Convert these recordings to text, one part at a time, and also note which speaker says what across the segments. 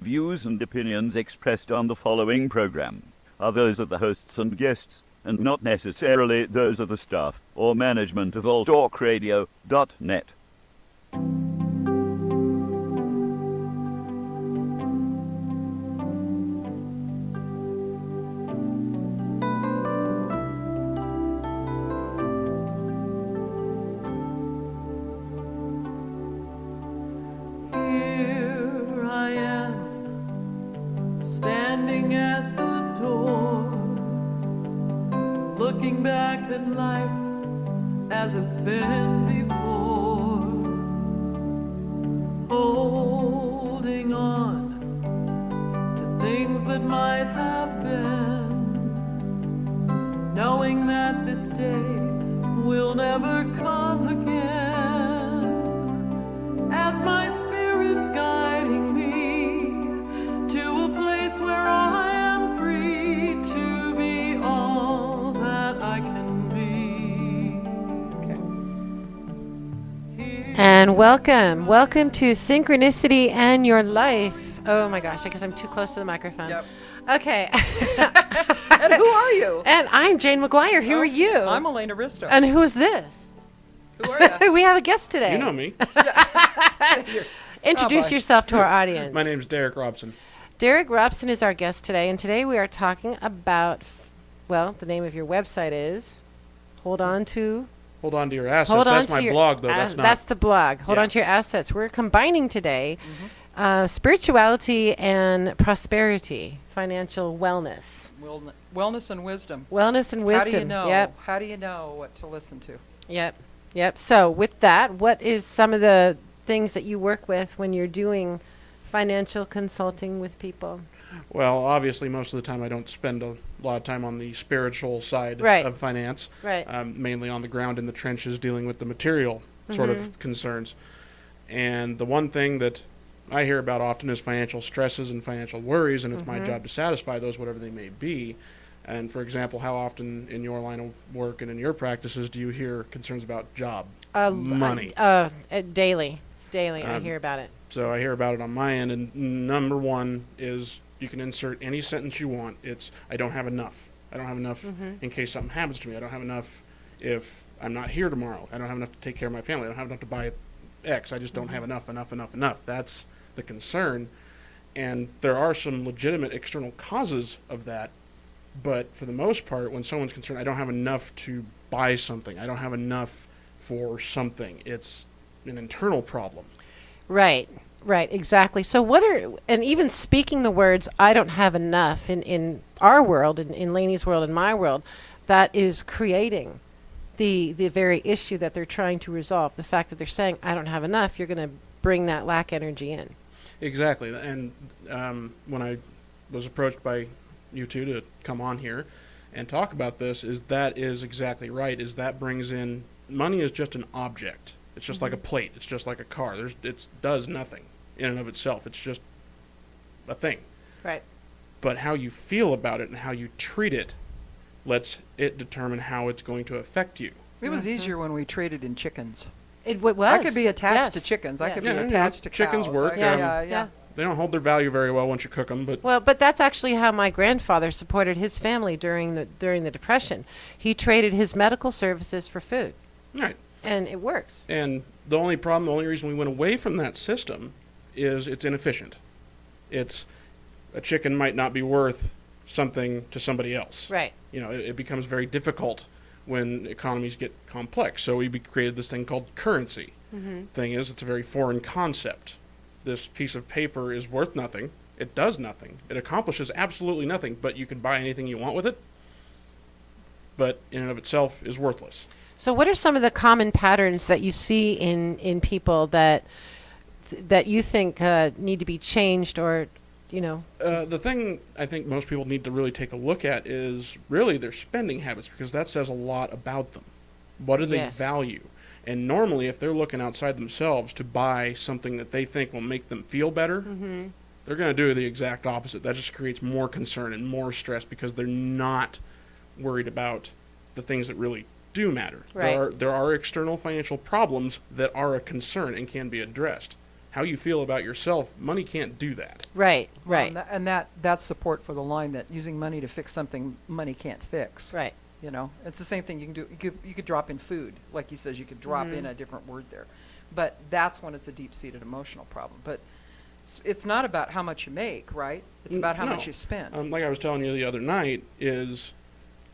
Speaker 1: views and opinions expressed on the following program are those of the hosts and guests, and not necessarily those of the staff or management of alltalkradio.net.
Speaker 2: Standing at the door, looking back at life as it's been before, holding on to things that might have been, knowing that this day will never come again, as my spirit's guiding me to a place where I am free to be all that I can be. Okay.
Speaker 3: And welcome to Synchronicity and Your Life. Oh my gosh, I guess I'm too close to the microphone.
Speaker 2: Yep.
Speaker 3: Okay.
Speaker 2: And who are you?
Speaker 3: And I'm Jane McGuire. Who are you?
Speaker 2: I'm Elena Risto.
Speaker 3: And who is this?
Speaker 2: Who are you?
Speaker 3: We have a guest today.
Speaker 4: You know me.
Speaker 3: Introduce yourself to our audience.
Speaker 4: My name's Derek Robson.
Speaker 3: Derek Robson is our guest today, and today we are talking about, well, the name of your website is Hold On To
Speaker 4: Your Assets.
Speaker 3: Hold On
Speaker 4: That's
Speaker 3: to
Speaker 4: my
Speaker 3: Your
Speaker 4: blog, though. That's not.
Speaker 3: That's the blog. Hold
Speaker 4: Yeah.
Speaker 3: On To Your Assets. We're combining today spirituality and prosperity, financial wellness.
Speaker 2: Wellness and wisdom.
Speaker 3: Wellness and wisdom.
Speaker 2: How do you know?
Speaker 3: Yep.
Speaker 2: How do you know what to listen to?
Speaker 3: Yep. So with that, what is some of the things that you work with when you're doing financial consulting with people?
Speaker 4: Well, obviously, most of the time I don't spend a lot of time on the spiritual side
Speaker 3: Right.
Speaker 4: of finance.
Speaker 3: Right.
Speaker 4: Mainly on the ground in the trenches dealing with the material sort of concerns. And the one thing that I hear about often is financial stresses and financial worries, and it's my job to satisfy those, whatever they may be. And for example, how often in your line of work and in your practices do you hear concerns about job, money?
Speaker 3: Daily. I hear about it.
Speaker 4: So I hear about it on my end, and number one is you can insert any sentence you want. It's, I don't have enough. I don't have enough in case something happens to me. I don't have enough if I'm not here tomorrow. I don't have enough to take care of my family. I don't have enough to buy X. I just don't have enough. That's the concern. And there are some legitimate external causes of that, but for the most part, when someone's concerned, I don't have enough to buy something. I don't have enough for something. It's an internal problem.
Speaker 3: Right, exactly. So and even speaking the words, I don't have enough in our world, in Lainey's world, in my world, that is creating the very issue that they're trying to resolve. The fact that they're saying, I don't have enough, you're going to bring that lack energy in.
Speaker 4: Exactly. And when I was approached by you two to come on here and talk about this, that is exactly right, is that brings in, money is just an object. It's just like a plate. It's just like a car. It does nothing in and of itself. It's just a thing.
Speaker 3: Right.
Speaker 4: But how you feel about it and how you treat it lets it determine how it's going to affect you.
Speaker 2: It was easier when we traded in chickens.
Speaker 3: It was.
Speaker 2: I could be attached to chickens. I could be attached to
Speaker 4: chickens
Speaker 2: cows.
Speaker 4: work.
Speaker 2: Yeah.
Speaker 4: They don't hold their value very well once you cook them, but
Speaker 3: But that's actually how my grandfather supported his family during the Depression. He traded his medical services for food.
Speaker 4: right.
Speaker 3: And it works.
Speaker 4: And the only reason we went away from that system is it's inefficient. It's a chicken might not be worth something to somebody else.
Speaker 3: Right.
Speaker 4: You know, it becomes very difficult when economies get complex. So we created this thing called currency. Thing is, it's a very foreign concept. This piece of paper is worth nothing. It does nothing. It accomplishes absolutely nothing, but you can buy anything you want with it. But in and of itself is worthless.
Speaker 3: So what are some of the common patterns that you see in people that you think need to be changed, or, you know?
Speaker 4: The thing I think most people need to really take a look at is really their spending habits, because that says a lot about them. What do they value? And normally, if they're looking outside themselves to buy something that they think will make them feel better, they're going to do the exact opposite. That just creates more concern and more stress because they're not worried about the things that really do matter.
Speaker 3: Right.
Speaker 4: There are external financial problems that are a concern and can be addressed. how you feel about yourself, money can't do that.
Speaker 3: Right,
Speaker 5: Well,
Speaker 3: right,
Speaker 5: and that's support for the line that using money to fix something money can't fix.
Speaker 3: right.
Speaker 5: You know, it's the same thing you can do. You could drop in food, like he says. You could drop
Speaker 3: Mm-hmm.
Speaker 5: in a different word there, but that's when it's a deep-seated emotional problem. But it's not about how much you make, right? It's about how
Speaker 4: No.
Speaker 5: much you spend.
Speaker 4: Like I was telling you the other night, is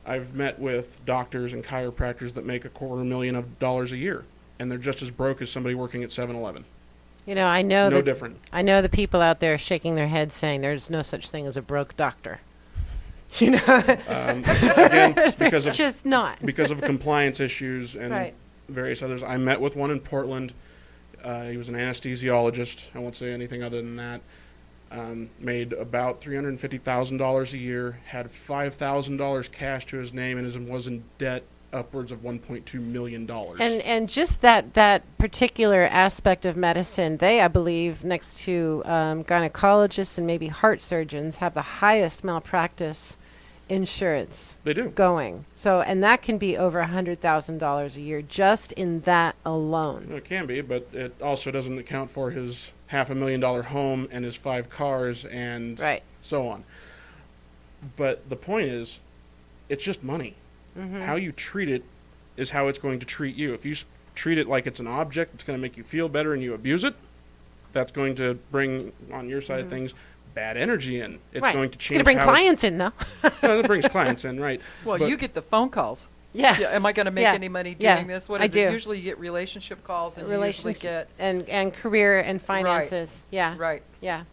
Speaker 4: I've met with doctors and chiropractors that make $250,000 a year, and they're just as broke as somebody working at 7-Eleven.
Speaker 3: You know, I know
Speaker 4: No
Speaker 3: that
Speaker 4: different.
Speaker 3: I know the people out there shaking their heads saying there's no such thing as a broke doctor. You know,
Speaker 4: Again, because
Speaker 3: it's
Speaker 4: of
Speaker 3: just not.
Speaker 4: because of compliance issues and
Speaker 3: Right.
Speaker 4: various others. I met with one in Portland. He was an anesthesiologist. I won't say anything other than that. Made about $350,000 a year, had $5,000 cash to his name, and was in debt upwards of $1.2 million.
Speaker 3: And just that particular aspect of medicine, they, I believe, next to gynecologists and maybe heart surgeons, have the highest malpractice insurance
Speaker 4: They do.
Speaker 3: going. So, and that can be over $100,000 a year just in that alone.
Speaker 4: It can be, but it also doesn't account for his $500,000 home and his 5 cars and
Speaker 3: Right.
Speaker 4: so on. But the point is, it's just money.
Speaker 3: Mm-hmm.
Speaker 4: How you treat it is how it's going to treat you. If you treat it like it's an object, it's going to make you feel better and you abuse it, that's going to bring, on your side of things, bad energy in. It's
Speaker 3: Right.
Speaker 4: going to
Speaker 3: It's
Speaker 4: change
Speaker 3: going to bring
Speaker 4: how
Speaker 3: clients in, though.
Speaker 4: Well, it brings clients in, right.
Speaker 5: Well,
Speaker 4: But-
Speaker 5: you get the phone calls.
Speaker 3: Yeah.
Speaker 5: Yeah, am I going to make
Speaker 3: Yeah.
Speaker 5: any money
Speaker 3: Yeah,
Speaker 5: doing this? What
Speaker 3: I
Speaker 5: is
Speaker 3: do.
Speaker 5: it? Usually you get relationship calls and you usually
Speaker 3: Relationship
Speaker 5: get
Speaker 3: and career and finances. Yeah.
Speaker 5: right.
Speaker 3: Yeah.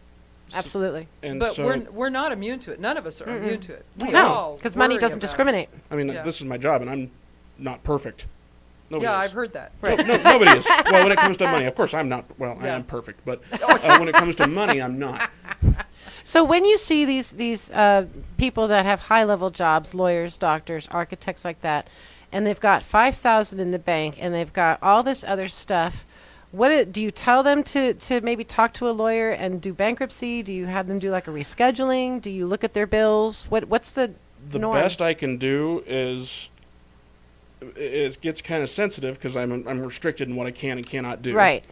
Speaker 3: Absolutely.
Speaker 4: And
Speaker 5: But
Speaker 4: so,
Speaker 5: we're not immune to it. None of us are immune to it. We
Speaker 3: No,
Speaker 5: all
Speaker 3: because money
Speaker 5: worry
Speaker 3: doesn't
Speaker 5: about it.
Speaker 3: discriminate.
Speaker 4: I mean,
Speaker 5: Yeah.
Speaker 4: this is my job, and I'm not perfect. Nobody
Speaker 5: Yeah,
Speaker 4: is.
Speaker 5: I've heard that.
Speaker 4: Nobody is. Well, when it comes to money, of course, I'm not. Well, I
Speaker 5: Yeah.
Speaker 4: am perfect, but when it comes to money, I'm not.
Speaker 3: So when you see these people that have high level jobs, lawyers, doctors, architects like that, and they've got 5,000 in the bank and they've got all this other stuff, do you tell them to maybe talk to a lawyer and do bankruptcy? Do you have them do like a rescheduling? Do you look at their bills? What's the
Speaker 4: The
Speaker 3: norm?
Speaker 4: best I can do is it gets kind of sensitive because I'm restricted in what I can and cannot do.
Speaker 3: Right.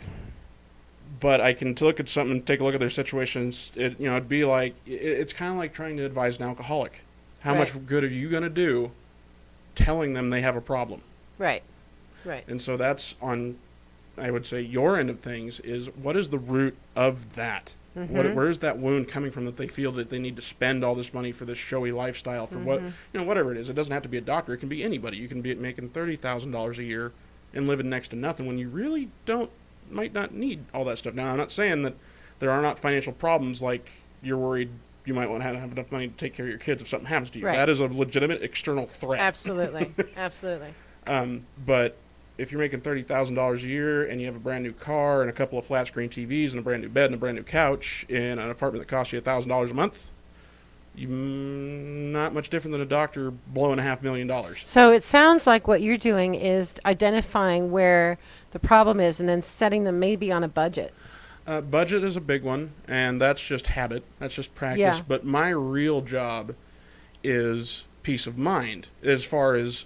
Speaker 4: But I can look at something and take a look at their situations. It'd be like it's kind of like trying to advise an alcoholic. How much
Speaker 3: Right.
Speaker 4: good are you going to do telling them they have a problem?
Speaker 3: Right. Right.
Speaker 4: And so that's on, I would say, your end of things is what is the root of that? Where is that wound coming from that they feel that they need to spend all this money for this showy lifestyle for whatever it is. It doesn't have to be a doctor. It can be anybody. You can be making $30,000 a year and living next to nothing when you really might not need all that stuff. Now, I'm not saying that there are not financial problems like you're worried you might want to have enough money to take care of your kids if something happens to you.
Speaker 3: Right.
Speaker 4: That is a legitimate external threat.
Speaker 3: Absolutely. Absolutely.
Speaker 4: But if you're making $30,000 a year and you have a brand new car and a couple of flat screen TVs and a brand new bed and a brand new couch in an apartment that costs you $1,000 a month, you're not much different than a doctor blowing $500,000.
Speaker 3: So it sounds like what you're doing is identifying where the problem is and then setting them maybe on a budget.
Speaker 4: Budget is a big one, and that's just habit. That's just practice.
Speaker 3: Yeah.
Speaker 4: But my real job is peace of mind as far as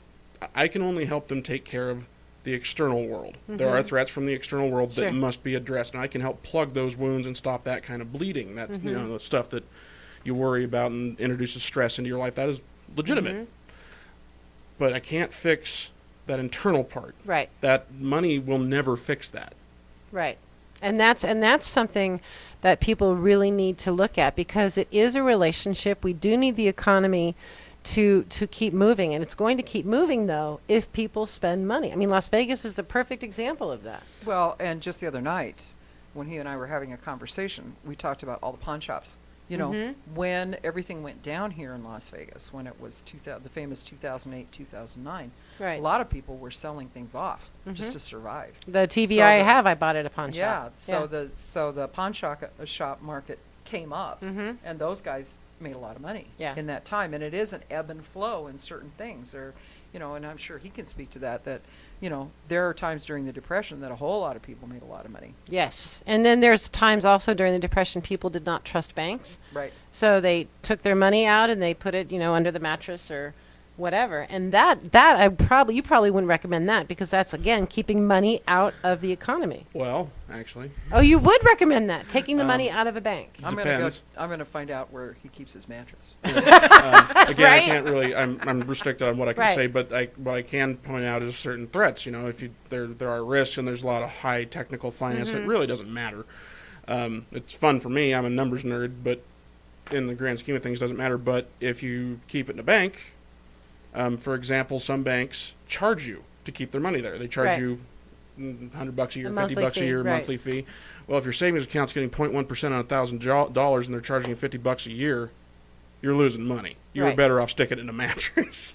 Speaker 4: I can only help them take care of the external world. There are threats from the external world
Speaker 3: Sure.
Speaker 4: that must be addressed, and I can help plug those wounds and stop that kind of bleeding. That's the stuff that you worry about and introduces stress into your life. That is legitimate. But I can't fix that internal part.
Speaker 3: Right.
Speaker 4: That money will never fix that.
Speaker 3: Right. And that's something that people really need to look at because it is a relationship. We do need the economy to keep moving, and it's going to keep moving though if people spend money. I mean, Las Vegas is the perfect example of that.
Speaker 5: Well, and just the other night, when he and I were having a conversation, we talked about all the pawn shops. You know, when everything went down here in Las Vegas, when it was the famous 2008, 2009,
Speaker 3: Right.
Speaker 5: a lot of people were selling things off just to survive.
Speaker 3: The TV
Speaker 5: So
Speaker 3: I
Speaker 5: the-
Speaker 3: have, I bought at a pawn
Speaker 5: Yeah,
Speaker 3: shop.
Speaker 5: so the pawn shop market came up, and those guys made a lot of money in that time. And it is an ebb and flow in certain things, or and I'm sure he can speak to that. That there are times during the Depression that a whole lot of people made a lot of money.
Speaker 3: Yes. And then there's times also during the Depression people did not trust banks.
Speaker 5: Right.
Speaker 3: So they took their money out and they put it, under the mattress or whatever. And that you probably wouldn't recommend that, because that's, again, keeping money out of the economy.
Speaker 4: Well, actually.
Speaker 3: Oh, you would recommend that, taking the money out of a bank?
Speaker 5: I'm gonna find out where he keeps his mattress.
Speaker 4: Again,
Speaker 3: Right?
Speaker 4: I can't really. I'm restricted on what I can
Speaker 3: Right.
Speaker 4: say, but what I can point out is certain threats. You know, if there are risks and there's a lot of high technical finance, it really doesn't matter. It's fun for me. I'm a numbers nerd, but in the grand scheme of things, it doesn't matter. But if you keep it in a bank, for example, some banks charge you to keep their money there. They charge
Speaker 3: Right.
Speaker 4: you $100 a year,
Speaker 3: A
Speaker 4: $50
Speaker 3: monthly
Speaker 4: a
Speaker 3: fee,
Speaker 4: year,
Speaker 3: right.
Speaker 4: monthly fee. Well, if your savings account's getting 0.1% on $1,000 and they're charging you $50 a year, you're losing money. You were
Speaker 3: Right.
Speaker 4: better off sticking it in a mattress.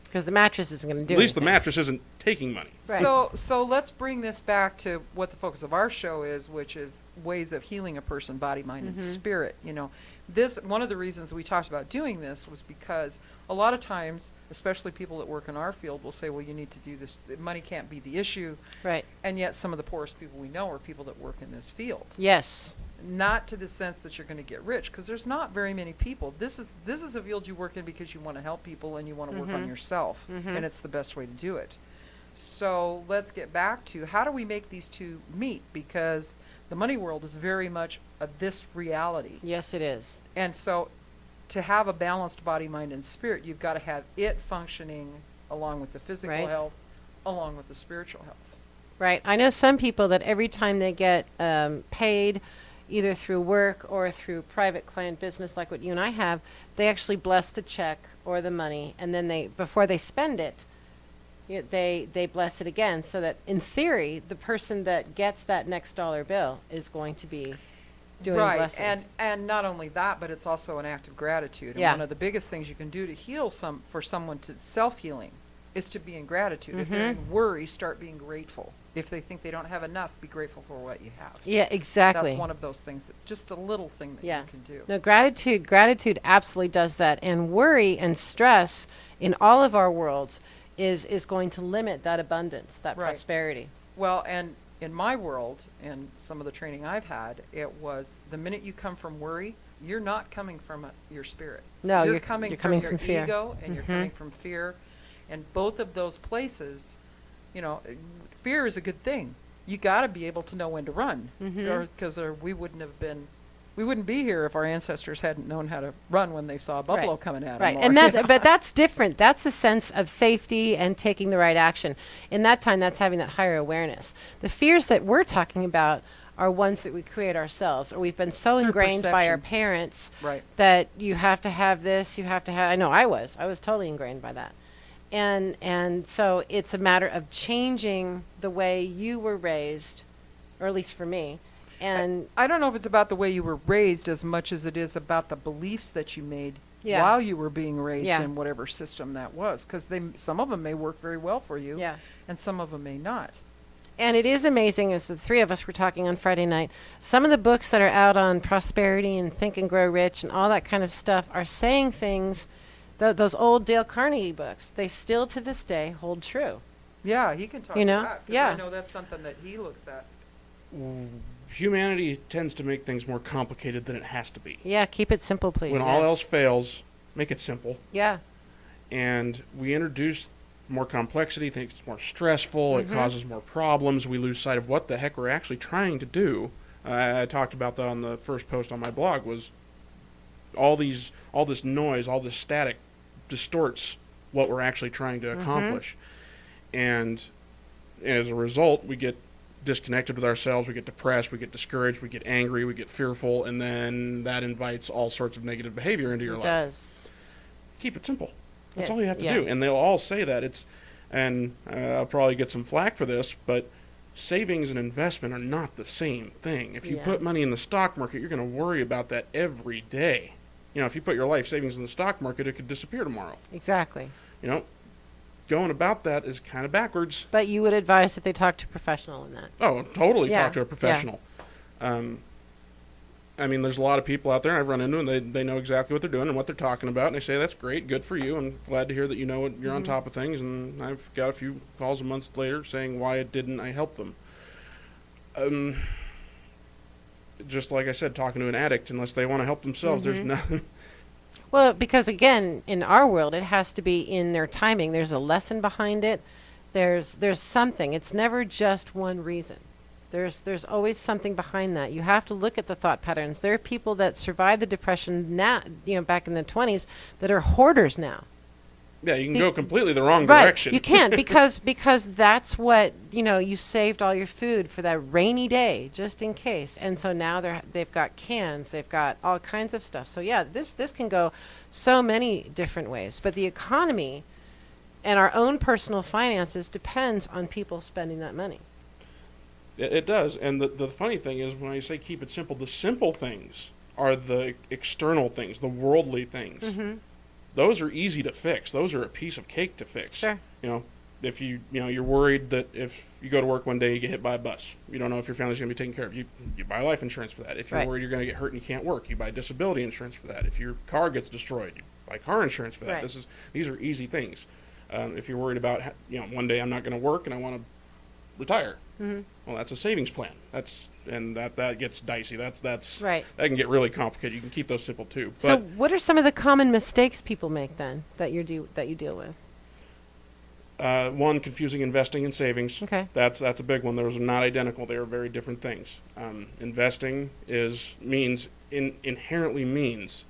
Speaker 3: Because the mattress isn't going to do
Speaker 4: At least the
Speaker 3: anything.
Speaker 4: mattress isn't taking money.
Speaker 3: Right.
Speaker 5: So let's bring this back to what the focus of our show is, which is ways of healing a person, body, mind, and spirit. You know, this one of the reasons we talked about doing this was because a lot of times, especially people that work in our field, will say, "Well, you need to do this. Money can't be the issue."
Speaker 3: Right.
Speaker 5: And yet, some of the poorest people we know are people that work in this field.
Speaker 3: Yes.
Speaker 5: Not to the sense that you're going to get rich, because there's not very many people. This is a field you work in because you want to help people and you want to work on yourself, and it's the best way to do it. So let's get back to how do we make these two meet, because the money world is very much this reality.
Speaker 3: Yes, it is.
Speaker 5: And so to have a balanced body, mind, and spirit, you've got to have it functioning along with the physical
Speaker 3: Right.
Speaker 5: health, along with the spiritual health.
Speaker 3: Right. I know some people that every time they get paid, either through work or through private client business like what you and I have, they actually bless the check or the money, and then before they spend it, they bless it again, so that in theory the person that gets that next dollar bill is going to be doing
Speaker 5: right,
Speaker 3: blessings.
Speaker 5: and not only that, but it's also an act of gratitude. And
Speaker 3: Yeah.
Speaker 5: one of the biggest things you can do to heal for someone to self-healing is to be in gratitude. If they're in worry, start being grateful. If they think they don't have enough, be grateful for what you have.
Speaker 3: Yeah, exactly.
Speaker 5: That's one of those things, that just a little thing that
Speaker 3: Yeah.
Speaker 5: you can do.
Speaker 3: No, gratitude absolutely does that. And worry and stress in all of our worlds is going to limit that abundance, that
Speaker 5: Right.
Speaker 3: prosperity.
Speaker 5: Well, and in my world, and some of the training I've had, it was the minute you come from worry, you're not coming from your spirit.
Speaker 3: No,
Speaker 5: you're
Speaker 3: you're
Speaker 5: coming
Speaker 3: coming
Speaker 5: your
Speaker 3: from fear.
Speaker 5: ego, and you're coming from fear. And both of those places, you know, fear is a good thing. You got to be able to know when to run, because we wouldn't be here if our ancestors hadn't known how to run when they saw a buffalo
Speaker 3: Right.
Speaker 5: coming at them.
Speaker 3: Right, and but that's different. That's a sense of safety and taking the right action. In that time, that's having that higher awareness. The fears that we're talking about are ones that we create ourselves, or we've been so
Speaker 5: Through
Speaker 3: ingrained by our
Speaker 5: perception.
Speaker 3: parents
Speaker 5: Right.
Speaker 3: that you have to have this, you have to have. I know I was totally ingrained by that, and so it's a matter of changing the way you were raised, or at least for me, and
Speaker 5: I don't know if it's about the way you were raised as much as it is about the beliefs that you made
Speaker 3: Yeah.
Speaker 5: while you were being raised
Speaker 3: Yeah.
Speaker 5: in whatever system that was, because some of them may work very well for you,
Speaker 3: yeah.
Speaker 5: and some of them may not.
Speaker 3: And it is amazing, as the three of us were talking on Friday night, some of the books that are out on prosperity and Think and Grow Rich and all that kind of stuff are saying things, those old Dale Carnegie books, they still to this day hold true.
Speaker 5: Yeah, he can talk
Speaker 3: You know?
Speaker 5: to that, 'cause
Speaker 3: Yeah.
Speaker 5: I know that's something that he looks at.
Speaker 4: Humanity tends to make things more complicated than it has to be.
Speaker 3: Yeah, keep it simple, please.
Speaker 4: When all
Speaker 3: yes.
Speaker 4: else fails, make it simple.
Speaker 3: Yeah,
Speaker 4: And we introduce more complexity, think it's more stressful, it causes more problems, we lose sight of what the heck we're actually trying to do. I talked about that on the first post on my blog, was all this noise, all this static distorts what we're actually trying to accomplish. And as a result, we get disconnected with ourselves, we get depressed, we get discouraged, we get angry, we get fearful, and then that invites all sorts of negative behavior into your
Speaker 3: it
Speaker 4: life.
Speaker 3: does.
Speaker 4: Keep it simple. That's
Speaker 3: Yes,
Speaker 4: all you have to
Speaker 3: yeah.
Speaker 4: do. And they'll all say that. I'll probably get some flack for this, but savings and investment are not the same thing. If you
Speaker 3: Yeah.
Speaker 4: put money in the stock market, you're going to worry about that every day. You know, if you put your life savings in the stock market, it could disappear tomorrow.
Speaker 3: Exactly.
Speaker 4: You know, going about that is kind of backwards.
Speaker 3: But you would advise that they talk to a professional in that.
Speaker 4: Oh, totally
Speaker 3: Yeah,
Speaker 4: talk to a
Speaker 3: yeah.
Speaker 4: professional. I mean, there's a lot of people out there I've run into, and they know exactly what they're doing and what they're talking about, and they say, that's great, good for you. I'm glad to hear that you know you're on top of things, and I've got a few calls a month later saying, why didn't I help them? Just like I said, talking to an addict, unless they want to help themselves, there's nothing.
Speaker 3: Well, because again, in our world, it has to be in their timing. There's a lesson behind it. There's something. It's never just one reason. There's always something behind that. You have to look at the thought patterns. There are people that survived the Depression now, back in the 20s, that are hoarders now.
Speaker 4: Yeah, you can go completely the wrong
Speaker 3: Right,
Speaker 4: direction.
Speaker 3: you can because that's what you saved all your food for that rainy day just in case, and so now they've got cans, they've got all kinds of stuff. So yeah, this can go so many different ways. But the economy and our own personal finances depends on people spending that money.
Speaker 4: It does, and the funny thing is when I say keep it simple, the simple things are the external things, the worldly things. Mm-hmm. Those are easy to fix. Those are a piece of cake to fix.
Speaker 3: Sure.
Speaker 4: If you're worried that if you go to work one day you get hit by a bus, you don't know if your family's going to be taken care of. You buy life insurance for that. If you're worried you're going to get hurt and you can't work, you buy disability insurance for that. If your car gets destroyed, you buy car insurance for that.
Speaker 3: Right.
Speaker 4: These are easy things. If you're worried about one day I'm not going to work and I want to retire, well, that's a savings plan. That gets dicey. That's
Speaker 3: right.
Speaker 4: That can get really complicated. You can keep those simple too.
Speaker 3: So, what are some of the common mistakes people make then that you deal with?
Speaker 4: One, confusing investing and savings.
Speaker 3: Okay.
Speaker 4: That's a big one. Those are not identical. They are very different things. Investing inherently means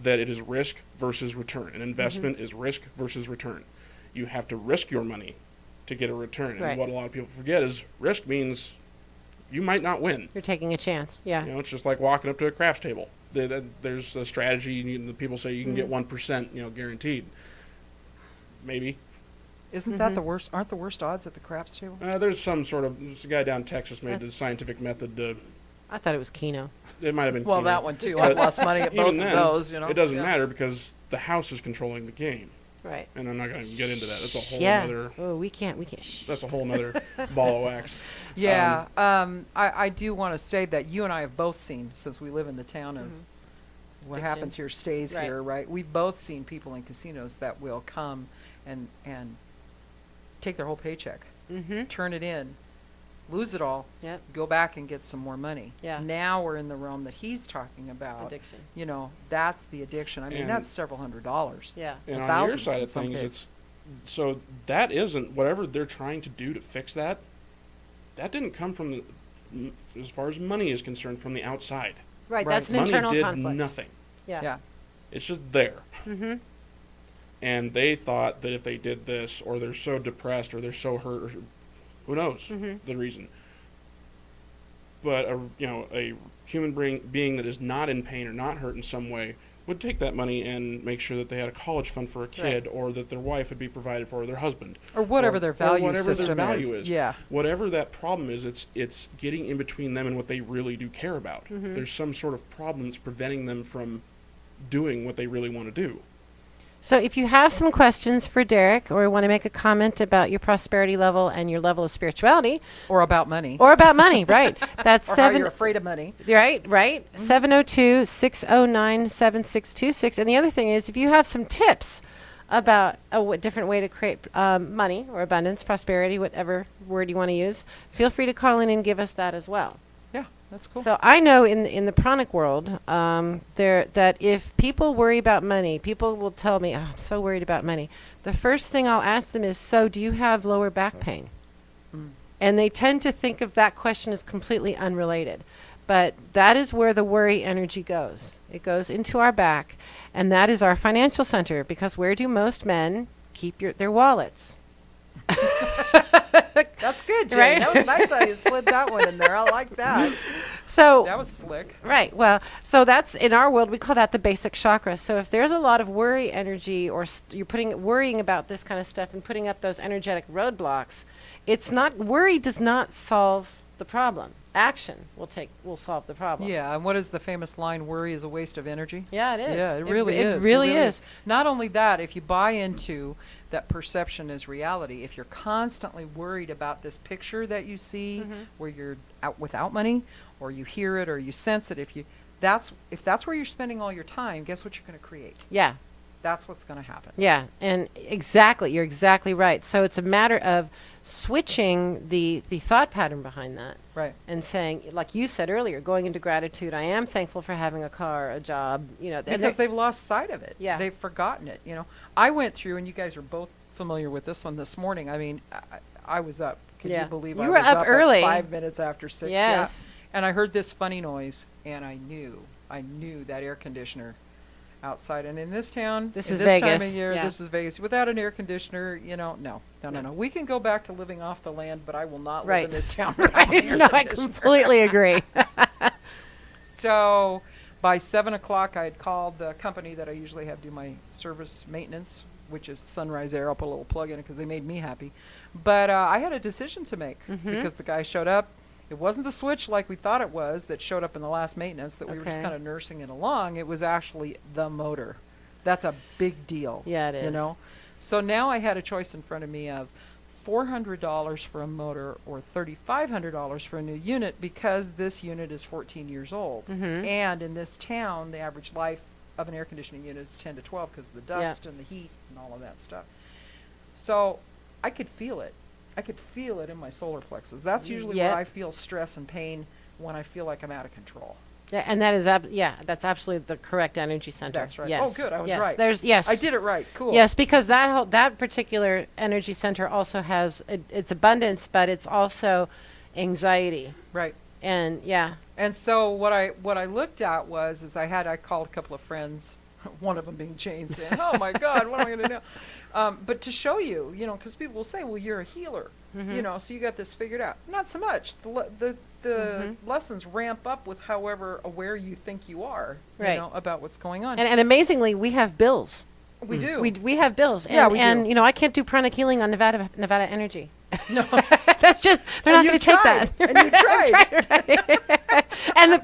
Speaker 4: that it is risk versus return. An investment is risk versus return. You have to risk your money to get a return.
Speaker 3: Right.
Speaker 4: And what a lot of people forget is risk means you might not win.
Speaker 3: You're taking a chance. Yeah.
Speaker 4: It's just like walking up to a craps table. There's a strategy. The people say you can get 1%, guaranteed. Maybe.
Speaker 5: Isn't that the worst? Aren't the worst odds at the craps table?
Speaker 4: There's a guy down in Texas made the scientific method.
Speaker 3: I thought it was Keno.
Speaker 4: It might have been.
Speaker 5: Well,
Speaker 4: Keno.
Speaker 5: That one too. I lost money at both
Speaker 4: Even then,
Speaker 5: of those.
Speaker 4: It doesn't matter because the house is controlling the game.
Speaker 3: Right.
Speaker 4: And I'm not going to get into that. That's a whole other.
Speaker 3: Oh, we can't.
Speaker 4: That's a whole other ball of wax.
Speaker 5: Yeah. I do want to say that you and I have both seen, since we live in the town of what happens here stays here, right? We've both seen people in casinos that will come and take their whole paycheck, turn it in, lose it all, go back and get some more money. Yeah. Now we're in the realm that he's talking about.
Speaker 3: Addiction.
Speaker 5: That's the addiction. I mean, that's several $100s.
Speaker 3: Yeah.
Speaker 4: And on your side of things, that isn't whatever they're trying to do to fix that. That didn't come from as far as money is concerned, from the outside.
Speaker 3: Right. That's an internal conflict.
Speaker 4: Money did nothing.
Speaker 3: Yeah.
Speaker 4: It's just there. Mm-hmm. And they thought that if they did this, or they're so depressed, or they're so hurt, or who knows the reason. But a human being that is not in pain or not hurt in some way would take that money and make sure that they had a college fund for a kid, or that their wife would be provided for, or their husband,
Speaker 5: or whatever their value system
Speaker 4: is. Yeah. Whatever that problem is, it's getting in between them and what they really do care about. There's some sort of problem that's preventing them from doing what they really want to do.
Speaker 3: So if you have some questions for Derek, or want to make a comment about your prosperity level and your level of spirituality,
Speaker 5: or about money,
Speaker 3: right? That's
Speaker 5: or how you're afraid of money.
Speaker 3: Right. 702-609-7626. And the other thing is, if you have some tips about a different way to create money or abundance, prosperity, whatever word you want to use, feel free to call in and give us that as well.
Speaker 5: That's cool.
Speaker 3: So I know in the pranic world, that if people worry about money, people will tell me, I'm so worried about money. The first thing I'll ask them is, so do you have lower back pain? And they tend to think of that question as completely unrelated. But that is where the worry energy goes. It goes into our back, and that is our financial center, because where do most men keep their wallets?
Speaker 5: That's good, Jane.
Speaker 3: Right?
Speaker 5: That was nice how you slid that one in there. I like that.
Speaker 3: So
Speaker 5: that was slick.
Speaker 3: Right. Well, so that's, in our world, we call that the basic chakra. So if there's a lot of worry energy, or you're worrying about this kind of stuff and putting up those energetic roadblocks, worry does not solve the problem. Action will solve the problem.
Speaker 5: Yeah, and what is the famous line, worry is a waste of energy?
Speaker 3: Yeah, it is.
Speaker 5: Yeah, it really is.
Speaker 3: It really is.
Speaker 5: Not only that, if you buy into that perception is reality, if you're constantly worried about this picture that you see where you're out without money, or you hear it or you sense it, if that's where you're spending all your time, guess what you're going to create?
Speaker 3: Yeah.
Speaker 5: That's what's going to happen.
Speaker 3: Yeah, and exactly, you're exactly right. So it's a matter of switching the thought pattern behind that.
Speaker 5: Right.
Speaker 3: And saying, like you said earlier, going into gratitude, I am thankful for having a car, a job,
Speaker 5: Because they've lost sight of it.
Speaker 3: Yeah.
Speaker 5: They've forgotten it, I went through, and you guys are both familiar with this one this morning. I mean, I was up. Could you believe
Speaker 3: you
Speaker 5: I
Speaker 3: were
Speaker 5: was
Speaker 3: up early?
Speaker 5: At 5 minutes after 6.
Speaker 3: Yes.
Speaker 5: Yeah. And I heard this funny noise, and I knew that air conditioner outside. And in this town,
Speaker 3: this
Speaker 5: in
Speaker 3: is
Speaker 5: this
Speaker 3: Vegas.
Speaker 5: time of year,
Speaker 3: Yeah.
Speaker 5: This is Vegas. Without an air conditioner, no. We can go back to living off the land, but I will not live in this town.
Speaker 3: No, I completely agree.
Speaker 5: So by 7 o'clock, I had called the company that I usually have do my service maintenance, which is Sunrise Air. I'll put a little plug in it because they made me happy. But I had a decision to make because the guy showed up. It wasn't the switch like we thought it was that showed up in the last maintenance that we were just kind of nursing it along. It was actually the motor. That's a big deal.
Speaker 3: Yeah, it is.
Speaker 5: So now I had a choice in front of me of $400 for a motor or $3,500 for a new unit because this unit is 14 years old. And in this town, the average life of an air conditioning unit is 10 to 12 because of the dust and the heat and all of that stuff. So I could feel it. I could feel it in my solar plexus. That's usually where I feel stress and pain when I feel like I'm out of control.
Speaker 3: Yeah, and that is that's absolutely the correct energy center.
Speaker 5: That's right.
Speaker 3: Yes.
Speaker 5: Oh, good. I was right. I did it right. Cool.
Speaker 3: Yes, because that particular energy center also has it's abundance, but it's also anxiety.
Speaker 5: Right.
Speaker 3: And
Speaker 5: And so what I looked at I called a couple of friends, one of them being Jane, saying, "Oh my God, what am I going to do?" But to show you, because people will say, "Well, you're a healer, so you got this figured out." Not so much. The lessons ramp up with however aware you think you are, about what's going on.
Speaker 3: And amazingly, we have bills.
Speaker 5: We do.
Speaker 3: We have bills.
Speaker 5: Yeah,
Speaker 3: and,
Speaker 5: we
Speaker 3: and
Speaker 5: do.
Speaker 3: I can't do pranic healing on Nevada Energy.
Speaker 5: No.
Speaker 3: That's just they're not going to take that.
Speaker 5: And you tried.
Speaker 3: And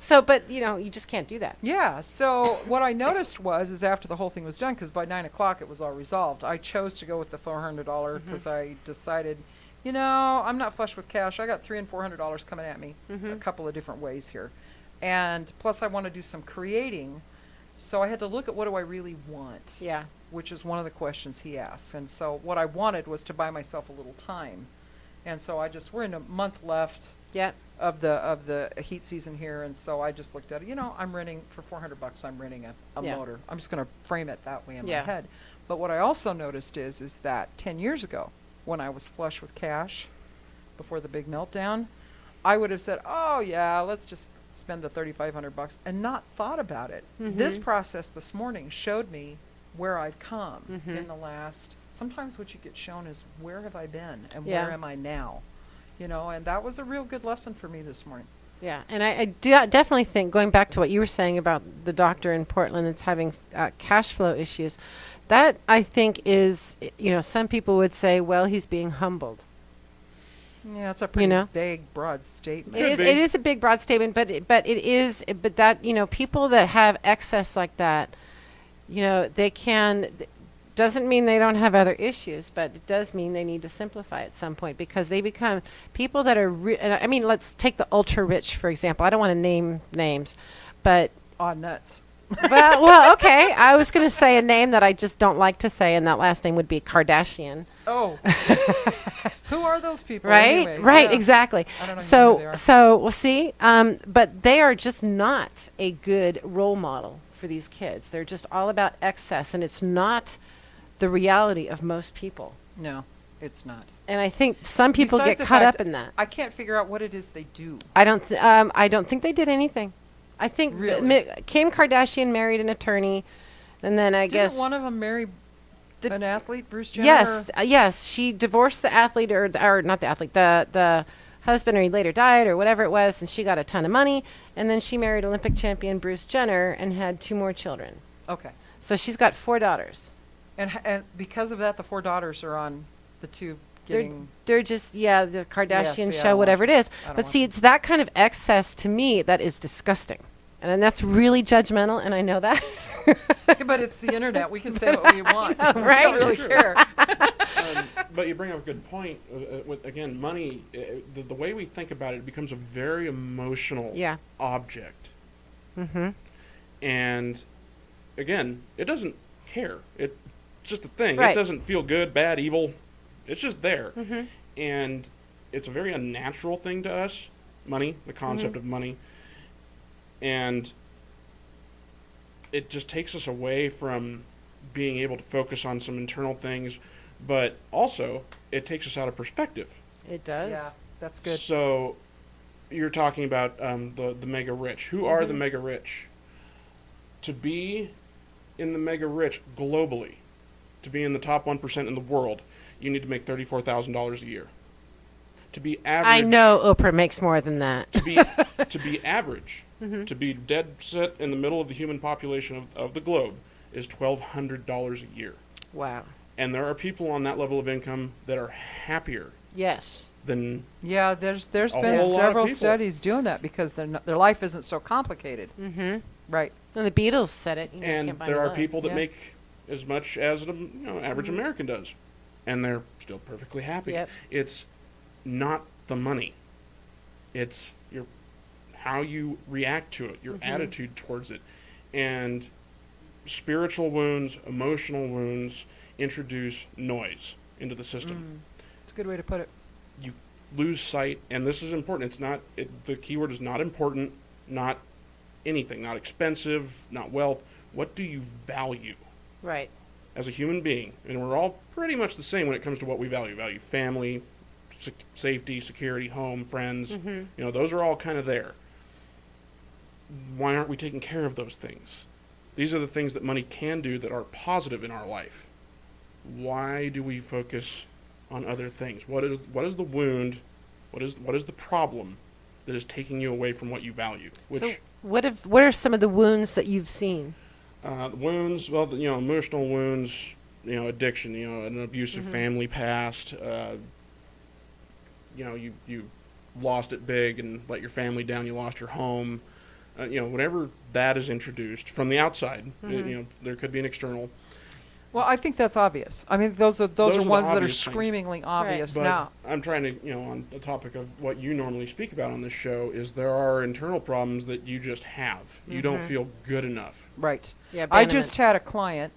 Speaker 3: so, but you just can't do that.
Speaker 5: Yeah. So what I noticed is after the whole thing was done, because by 9 o'clock it was all resolved. I chose to go with the $400 because I decided, I'm not flush with cash. I got $300 and $400 coming at me a couple of different ways here, and plus I want to do some creating. So I had to look at what do I really want.
Speaker 3: Yeah.
Speaker 5: Which is one of the questions he asks. And so what I wanted was to buy myself a little time. And so we're in a month left of the heat season here. And so I just looked at it, I'm renting for $400, I'm renting a motor. I'm just going to frame it that way in my head. But what I also noticed is that 10 years ago, when I was flush with cash before the big meltdown, I would have said, oh yeah, let's just spend the $3,500 and not thought about it. This process this morning showed me where I've come in the last. Sometimes what you get shown is where have I been and where am I now, and that was a real good lesson for me this morning.
Speaker 3: Yeah, and I definitely think, going back to what you were saying about the doctor in Portland that's having cash flow issues, that I think is, some people would say, well, he's being humbled.
Speaker 5: Yeah, it's a pretty vague, broad statement.
Speaker 3: It is a big, broad statement, but that, people that have excess like that, they can, doesn't mean they don't have other issues, but it does mean they need to simplify at some point because they become people that are, let's take the ultra rich, for example. I don't want to name names, but.
Speaker 5: Nuts.
Speaker 3: well, okay. I was going to say a name that I just don't like to say, and that last name would be Kardashian.
Speaker 5: Oh. Who are those people?
Speaker 3: Right,
Speaker 5: anyway?
Speaker 3: right, exactly.
Speaker 5: I don't know who they are.
Speaker 3: So we'll see. But they are just not a good role model for these kids. They're just all about excess, and it's not the reality of most people.
Speaker 5: No, it's not.
Speaker 3: And I think some people get caught up in that.
Speaker 5: I can't figure out what it is they do.
Speaker 3: I don't think they did anything. I think
Speaker 5: really?
Speaker 3: Kim Kardashian married an attorney, and then
Speaker 5: Didn't one of them marry an athlete, Bruce Jenner?
Speaker 3: Yes, yes. She divorced the athlete, or not the athlete, the husband, or he later died, or whatever it was, and she got a ton of money, and then she married Olympic champion Bruce Jenner and had 2 more children.
Speaker 5: Okay.
Speaker 3: So she's got 4 daughters.
Speaker 5: And because of that, the 4 daughters are on the tube getting...
Speaker 3: They're just, the Kardashian show, whatever it is. But see, it's that kind of excess to me that is disgusting. And that's really judgmental, and I know that.
Speaker 5: But it's the internet. We can say what we want.
Speaker 3: Know, right?
Speaker 5: We don't really care.
Speaker 4: But you bring up a good point. With, again, money, the way we think about it becomes a very emotional object. And, again, it doesn't care. It's just a thing.
Speaker 3: Right.
Speaker 4: It doesn't feel good, bad, evil. It's just there. And it's a very unnatural thing to us, money, the concept of money. And it just takes us away from being able to focus on some internal things, but also it takes us out of perspective.
Speaker 3: It does.
Speaker 5: Yeah, that's good.
Speaker 4: So you're talking about the mega rich. Who are the mega rich? To be in the mega rich globally, to be in the top 1% in the world, you need to make $34,000 a year. To be average,
Speaker 3: I know Oprah makes more than that.
Speaker 4: to be average, to be dead set in the middle of the human population of the globe is $1,200 a year.
Speaker 3: Wow.
Speaker 4: And there are people on that level of income that are happier
Speaker 3: Yes.
Speaker 4: than
Speaker 5: Yeah, there's
Speaker 4: a
Speaker 5: been
Speaker 4: whole lot of
Speaker 5: several
Speaker 4: people.
Speaker 5: studies doing that because their life isn't so complicated. Right.
Speaker 3: And the Beatles said it. You know,
Speaker 4: and
Speaker 3: can't buy
Speaker 4: there
Speaker 3: me
Speaker 4: are
Speaker 3: love.
Speaker 4: people that
Speaker 5: Yeah.
Speaker 4: make as much as an average American does, and they're still perfectly happy.
Speaker 3: Yep.
Speaker 4: It's not the money; it's how you react to it, your attitude towards it, and spiritual wounds, emotional wounds introduce noise into the system.
Speaker 5: It's a good way to put it.
Speaker 4: You lose sight, and this is important. It's not the keyword is not important, not anything, not expensive, not wealth. What do you value
Speaker 3: Right.
Speaker 4: as a human being? And we're all pretty much the same when it comes to what we value. Value family, safety, security, home, friends. Those are all kind of there. Why aren't we taking care of those things? These are the things that money can do that are positive in our life. Why do we focus on other things? What is the wound? What is the problem that is taking you away from what you value?
Speaker 3: So what are some of the wounds that you've seen?
Speaker 4: The wounds, well, emotional wounds, addiction, an abusive family past, you lost it big and let your family down, you lost your home, whenever that is introduced from the outside, there could be an external.
Speaker 5: Well, I think that's obvious. I mean, those are
Speaker 4: the
Speaker 5: ones that are
Speaker 4: obvious things.
Speaker 5: screamingly obvious
Speaker 4: But
Speaker 5: now.
Speaker 4: I'm trying to, on the topic of what you normally speak about on this show, is there are internal problems that you just have. You don't feel good enough.
Speaker 5: Right.
Speaker 3: Yeah,
Speaker 5: I
Speaker 3: abandonment.
Speaker 5: just had a client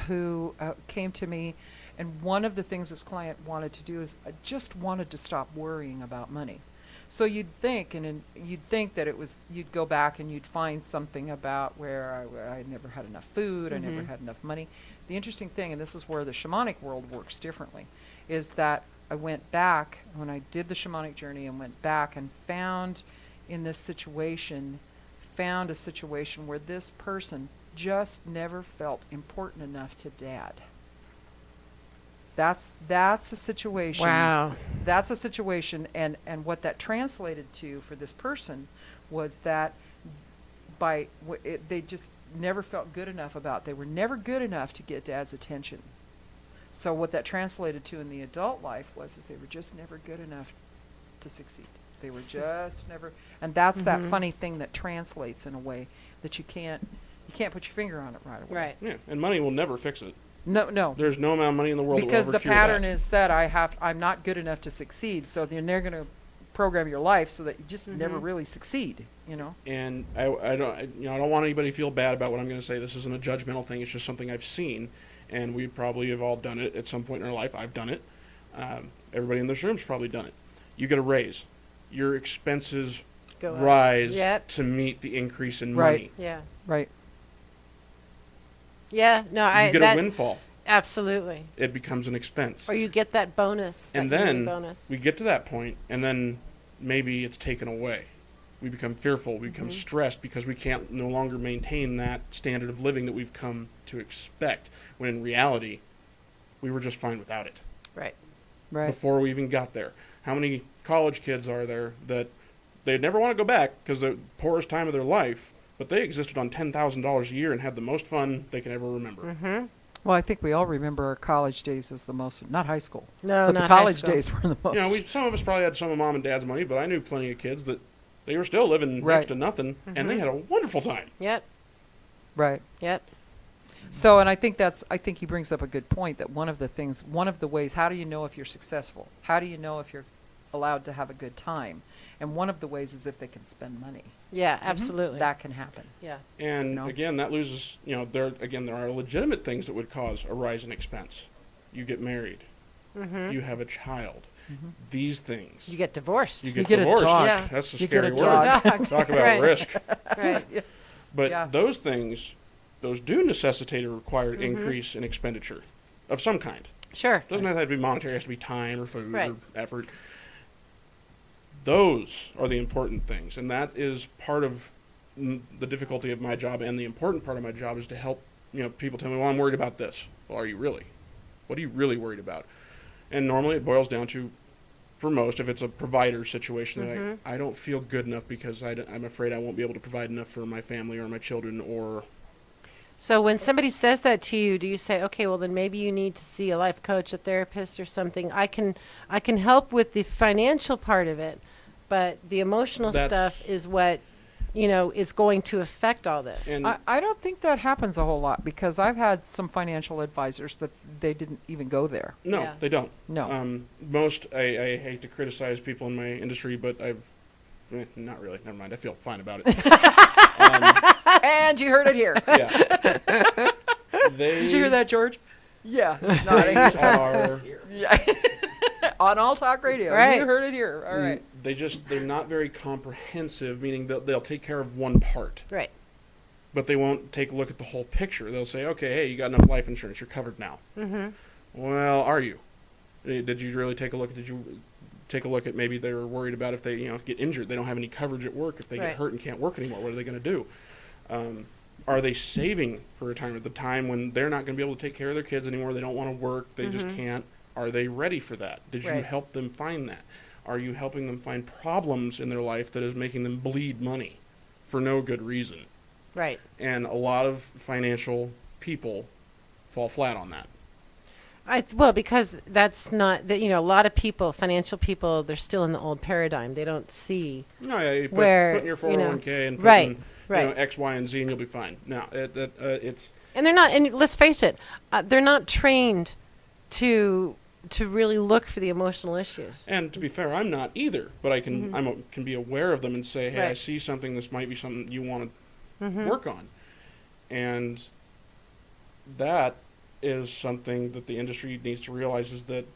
Speaker 5: who came to me, and one of the things this client wanted to do is just wanted to stop worrying about money. So you'd think that you'd go back and you'd find something about where I never had enough food, I never had enough money. The interesting thing, and this is where the shamanic world works differently, is that I went back when I did the shamanic journey and went back and found a situation where this person just never felt important enough to Dad. That's a situation.
Speaker 3: Wow.
Speaker 5: That's a situation, and what that translated to for this person was that they just never felt good enough they were never good enough to get Dad's attention. So what that translated to in the adult life was they were just never good enough to succeed. They were just never, and that's that funny thing that translates in a way that you can't put your finger on it right away.
Speaker 3: Right.
Speaker 4: Yeah, and money will never fix it.
Speaker 5: No.
Speaker 4: There's no amount of money in the world
Speaker 5: Because
Speaker 4: that will
Speaker 5: the
Speaker 4: ever cure
Speaker 5: pattern
Speaker 4: that.
Speaker 5: is set. I'm not good enough to succeed. So then they're going to program your life so that you just never really succeed.
Speaker 4: And I don't want anybody to feel bad about what I'm going to say. This isn't a judgmental thing. It's just something I've seen, and we probably have all done it at some point in our life. I've done it. Everybody in this room's probably done it. You get a raise. Your expenses
Speaker 3: Go up.
Speaker 4: rise
Speaker 3: Yep.
Speaker 4: to meet the increase in
Speaker 5: Right.
Speaker 4: money.
Speaker 3: Yeah.
Speaker 5: Right.
Speaker 3: Yeah. No,
Speaker 4: You get a windfall.
Speaker 3: Absolutely.
Speaker 4: It becomes an expense.
Speaker 3: Or you get that bonus.
Speaker 4: And
Speaker 3: that yearly
Speaker 4: then
Speaker 3: bonus.
Speaker 4: we get to that point, and then maybe it's taken away. We become fearful. We become stressed because we can't no longer maintain that standard of living that we've come to expect, when in reality, we were just fine without it
Speaker 3: Right.
Speaker 5: Right.
Speaker 4: before we even got there. How many college kids are there that they'd never want to go back because the poorest time of their life, but they existed on $10,000 a year and had the most fun they can ever remember?
Speaker 5: Well, I think we all remember our college days as the most, not high school.
Speaker 3: No,
Speaker 5: but
Speaker 3: not
Speaker 5: the
Speaker 3: high
Speaker 5: college
Speaker 3: school.
Speaker 5: days were the most.
Speaker 4: Some of us probably had some of Mom and Dad's money, but I knew plenty of kids that they were still living
Speaker 5: Right.
Speaker 4: next to nothing, and they had a wonderful time.
Speaker 3: Yep.
Speaker 5: Right.
Speaker 3: Yep.
Speaker 5: So, and I think he brings up a good point that one of the ways, how do you know if you're successful? How do you know if you're allowed to have a good time. And one of the ways is if they can spend money.
Speaker 3: Yeah, absolutely.
Speaker 5: That can happen.
Speaker 3: Yeah.
Speaker 4: And again, that loses, there are legitimate things that would cause a rise in expense. You get married. You have a child. These things.
Speaker 3: You get divorced.
Speaker 4: You get
Speaker 5: a
Speaker 4: divorced.
Speaker 5: dog.
Speaker 3: Yeah.
Speaker 4: That's a
Speaker 5: You
Speaker 4: scary
Speaker 5: get a
Speaker 4: word.
Speaker 5: dog.
Speaker 4: Talk about
Speaker 3: Right.
Speaker 4: risk.
Speaker 3: Right.
Speaker 4: But those things, those do necessitate a required increase in expenditure of some kind.
Speaker 3: Sure.
Speaker 4: Doesn't have to be monetary. It has to be time or food
Speaker 3: Right.
Speaker 4: or effort. Those are the important things, and that is part of the difficulty of my job. And the important part of my job is to help people tell me, well, I'm worried about this. Well, are you really? What are you really worried about? And normally it boils down to, for most, if it's a provider situation, that I don't feel good enough because I'm afraid I won't be able to provide enough for my family or my children. Or
Speaker 3: So when somebody says that to you, do you say, okay, well then maybe you need to see a life coach, a therapist or something? I can help with the financial part of it, but the emotional stuff is what is going to affect all this.
Speaker 4: and
Speaker 5: I don't think that happens a whole lot, because I've had some financial advisors that they didn't even go there.
Speaker 4: no,
Speaker 3: Yeah.
Speaker 4: they don't.
Speaker 5: No.
Speaker 4: Most, I hate to criticize people in my industry, but not really. Never mind. I feel fine about it.
Speaker 5: And you heard it here.
Speaker 4: Yeah.
Speaker 5: Did you hear that, George? Yeah. He's
Speaker 4: They
Speaker 5: nodding.
Speaker 4: are.
Speaker 5: Yeah. On All Talk Radio.
Speaker 3: Right.
Speaker 5: You heard it here. All right.
Speaker 4: They're not very comprehensive, meaning they'll take care of one part,
Speaker 3: Right.
Speaker 4: but they won't take a look at the whole picture. They'll say, okay, hey, you got enough life insurance. You're covered now. Well, are you? Did you really take a look? Did you take a look at maybe they're worried about if they get injured, they don't have any coverage at work. If they
Speaker 3: Right.
Speaker 4: get hurt and can't work anymore, what are they going to do? Are they saving for retirement at the time when they're not going to be able to take care of their kids anymore? They don't want to work. They just can't. Are they ready for that? Did you
Speaker 3: Right.
Speaker 4: help them find that? Are you helping them find problems in their life that is making them bleed money for no good reason?
Speaker 3: Right.
Speaker 4: And a lot of financial people fall flat on that.
Speaker 3: Well, because that's not that. A lot of people, financial people, they're still in the old paradigm. They don't see.
Speaker 4: No, yeah, you
Speaker 3: Where,
Speaker 4: put in your 401k and put
Speaker 3: right,
Speaker 4: in
Speaker 3: right.
Speaker 4: X, Y, and Z, and you'll be fine. No, it's
Speaker 3: And they're not. And let's face it, they're not trained to really look for the emotional issues.
Speaker 4: and to be fair, I'm not either, but I can can be aware of them and say, hey, I
Speaker 3: Right.
Speaker 4: see something. This might be something you want to work on, and that is something that the industry needs to realize, is that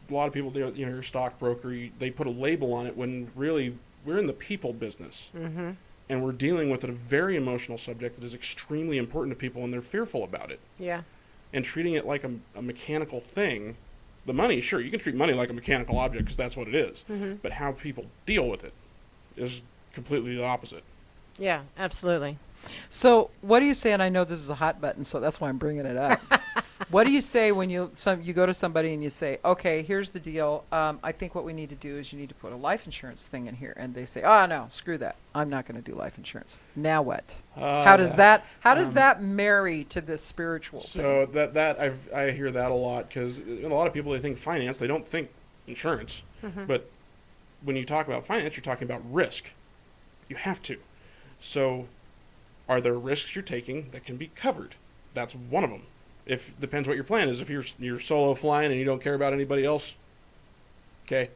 Speaker 4: a lot of people, your stockbroker, they put a label on it when really we're in the people business. And we're dealing with a very emotional subject that is extremely important to people, and they're fearful about it.
Speaker 3: Yeah.
Speaker 4: And treating it like a mechanical thing, the money, sure, you can treat money like a mechanical object because that's what it is. But how people deal with it is completely the opposite.
Speaker 3: Yeah. Absolutely.
Speaker 5: So what do you say, and I know this is a hot button, so that's why I'm bringing it up. What do you say when you go to somebody and you say, okay, here's the deal. I think what we need to do is you need to put a life insurance thing in here. And they say, oh, no, screw that. I'm not going to do life insurance. Now what? How does that marry to this spiritual thing?
Speaker 4: So I hear that a lot, because a lot of people, they think finance, they don't think insurance. But when you talk about finance, you're talking about risk. You have to. So are there risks you're taking that can be covered? That's one of them. Depends what your plan is. If you're solo flying and you don't care about anybody else, okay,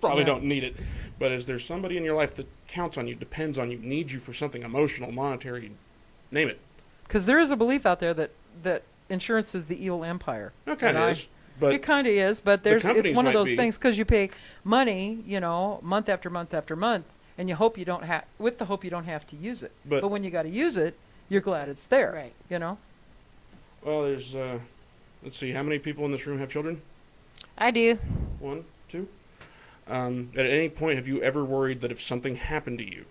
Speaker 4: probably don't need it. But is there somebody in your life that counts on you, depends on you, needs you for something emotional, monetary, name it?
Speaker 5: Because there is a belief out there that insurance is the evil empire.
Speaker 4: It kind of is. But
Speaker 5: it kind of is, but it's
Speaker 4: companies
Speaker 5: one of
Speaker 4: might
Speaker 5: those
Speaker 4: be.
Speaker 5: things, because you pay money, month after month after month, and you hope you don't have, with the hope you don't have to use it.
Speaker 4: But
Speaker 5: when you got to use it, you're glad it's there.
Speaker 3: Right.
Speaker 4: well, there's let's see, how many people in this room have children?
Speaker 3: I do.
Speaker 4: 1, 2. At any point, have you ever worried that if something happened to you,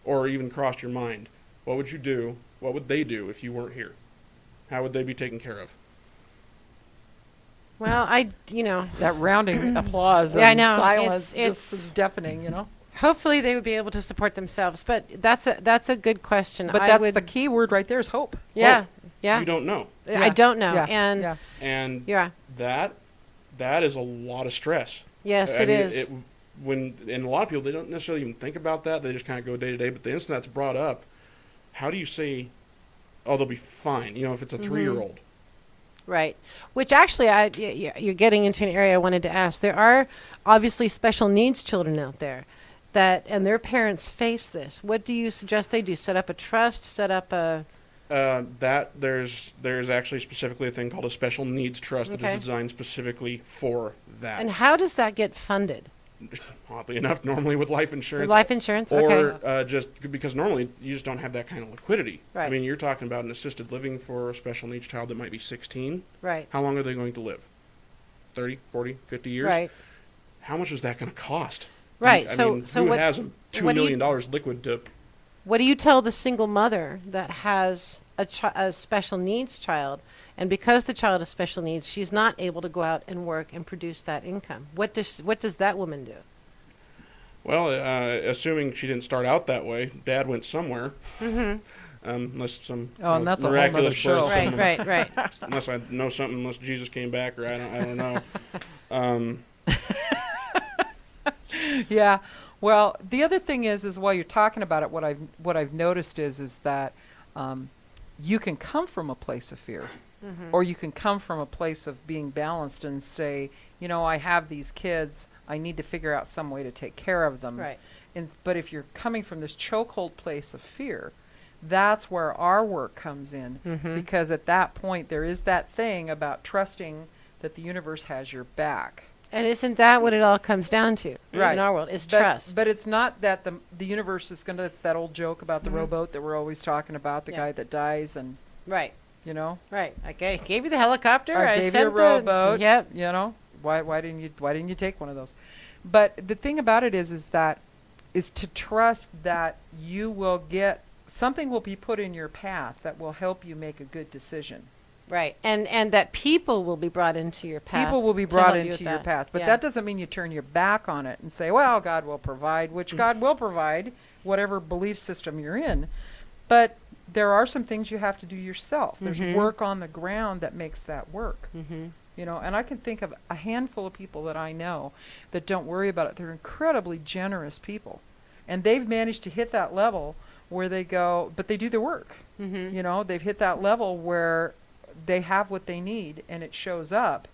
Speaker 4: or even crossed your mind, what would you do? What would they do if you weren't here? How would they be taken care of?
Speaker 3: Well,
Speaker 5: That rounding applause
Speaker 3: Yeah, I
Speaker 5: and
Speaker 3: know.
Speaker 5: silence
Speaker 3: It's-
Speaker 5: just is deafening,
Speaker 3: hopefully they would be able to support themselves. But that's a good question.
Speaker 5: But that's the key word right there is hope.
Speaker 3: Yeah.
Speaker 4: Hope.
Speaker 3: Yeah.
Speaker 4: You don't know.
Speaker 3: I don't know.
Speaker 5: Yeah.
Speaker 3: And
Speaker 5: yeah.
Speaker 4: And
Speaker 3: yeah.
Speaker 4: that is a lot of stress.
Speaker 3: Yes,
Speaker 4: I
Speaker 3: it
Speaker 4: mean,
Speaker 3: is.
Speaker 4: And a lot of people, they don't necessarily even think about that. They just kind of go day to day. But the instant that's brought up, how do you say, oh, they'll be fine? If it's a 3-year-old.
Speaker 3: Right. Which actually, you're getting into an area I wanted to ask. There are obviously special needs children out there and their parents face this. What do you suggest they do? Set up a trust? Set up a...
Speaker 4: There's actually specifically a thing called a special needs trust that is designed specifically for that.
Speaker 3: And how does that get funded?
Speaker 4: Oddly enough, normally with life insurance.
Speaker 3: With life insurance,
Speaker 4: or just because normally you just don't have that kind of liquidity.
Speaker 3: Right.
Speaker 4: I mean, you're talking about an assisted living for a special needs child that might be 16.
Speaker 3: Right.
Speaker 4: How long are they going to live? 30, 40, 50 years?
Speaker 3: Right.
Speaker 4: How much is that going to cost?
Speaker 3: Right.
Speaker 4: I mean, who has $2 million liquid to...
Speaker 3: What do you tell the single mother that has a special needs child, and because the child has special needs, she's not able to go out and work and produce that income? What does that woman do?
Speaker 4: Well, assuming she didn't start out that way, Dad went somewhere.
Speaker 3: Mm-hmm.
Speaker 4: Unless some
Speaker 5: and that's
Speaker 4: miraculous
Speaker 5: a whole
Speaker 4: birth.
Speaker 3: Right.
Speaker 4: Unless I know something, unless Jesus came back, or I don't know.
Speaker 5: Yeah. Well, the other thing is while you're talking about it, what I've noticed is that you can come from a place of fear, or you can come from a place of being balanced and say, I have these kids, I need to figure out some way to take care of them.
Speaker 3: Right.
Speaker 5: But if you're coming from this chokehold place of fear, that's where our work comes in, because at that point there is that thing about trusting that the universe has your back.
Speaker 3: And isn't that what it all comes down to in our world? Is trust.
Speaker 5: But it's not that the universe is going to... It's that old joke about the rowboat that we're always talking about, the guy that dies and...
Speaker 3: Right.
Speaker 5: Right.
Speaker 3: I gave you the helicopter.
Speaker 5: I gave you a rowboat.
Speaker 3: Yep.
Speaker 5: Why didn't you take one of those? But the thing about it is to trust that you will get... Something will be put in your path that will help you make a good decision.
Speaker 3: Right, and that people will be brought into your path.
Speaker 5: People will be brought into your path. But that doesn't mean you turn your back on it and say, well, God will provide, which God will provide, whatever belief system you're in. But there are some things you have to do yourself. There's work on the ground that makes that work. And I can think of a handful of people that I know that don't worry about it. They're incredibly generous people. And they've managed to hit that level where they go, but they do the work. They've hit that level where they have what they need and it shows up,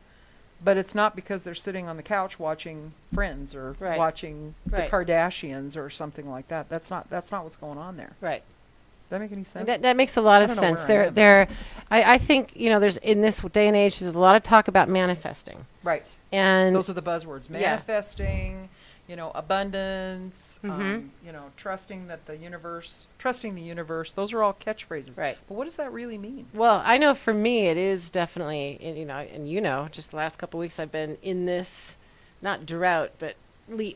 Speaker 5: but it's not because they're sitting on the couch watching Friends or watching the Kardashians or something like that. That's not what's going on there.
Speaker 3: Right.
Speaker 5: Does that make any sense?
Speaker 3: That makes a lot of sense. I think there's, in this day and age, there's a lot of talk about manifesting.
Speaker 5: Right.
Speaker 3: And
Speaker 5: those are the buzzwords: manifesting, abundance, trusting the universe. Those are all catchphrases.
Speaker 3: Right.
Speaker 5: But what does that really mean?
Speaker 3: Well, I know for me it is definitely, just the last couple of weeks I've been in this, not drought, but leaps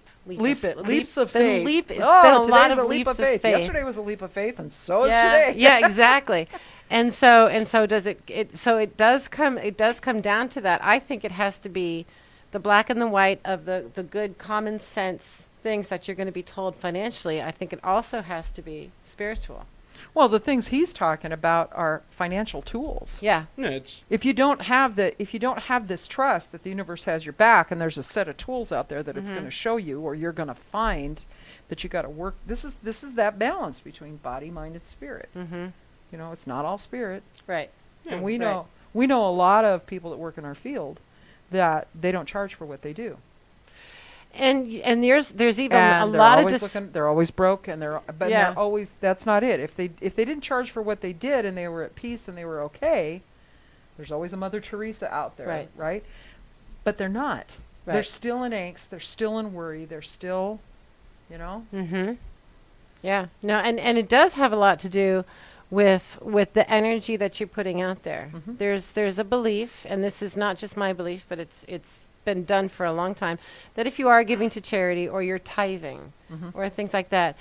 Speaker 3: of faith. It's been a lot of leaps of faith.
Speaker 5: Yesterday was a leap of faith, and so is today.
Speaker 3: Yeah, exactly. And so it does come down to that. I think it has to be the black and the white of the good common sense things that you're going to be told financially. I think it also has to be spiritual.
Speaker 5: Well, the things he's talking about are financial tools.
Speaker 3: Yeah.
Speaker 5: If you don't have this trust that the universe has your back, and there's a set of tools out there that it's going to show you, or you're going to find that you got to work. This is that balance between body, mind, and spirit. It's not all spirit.
Speaker 3: Right.
Speaker 5: And we know a lot of people that work in our field that they don't charge for what they do. And there's even a lot of they're always broke, and they're always, that's not it. If they didn't charge for what they did and they were at peace and they were okay, there's always a Mother Teresa out there, right? But they're not. Right. They're still in angst. They're still in worry. They're still,
Speaker 3: Yeah. No, and it does have a lot to do with the energy that you're putting out there. There's a belief, and this is not just my belief, but it's been done for a long time, that if you are giving to charity or you're tithing or things like that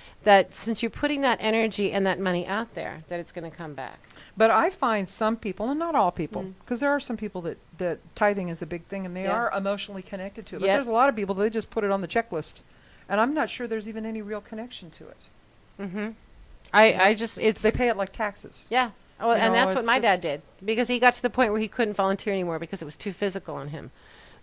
Speaker 3: since you're putting that energy and that money out there, that it's going to come back.
Speaker 5: But I find some people, and not all people, because there are some people that tithing is a big thing and they are emotionally connected to it. But there's a lot of people that they just put it on the checklist, and I'm not sure there's even any real connection to it. They pay it like taxes.
Speaker 3: Yeah. Oh, and that's what my dad did, because he got to the point where he couldn't volunteer anymore because it was too physical on him.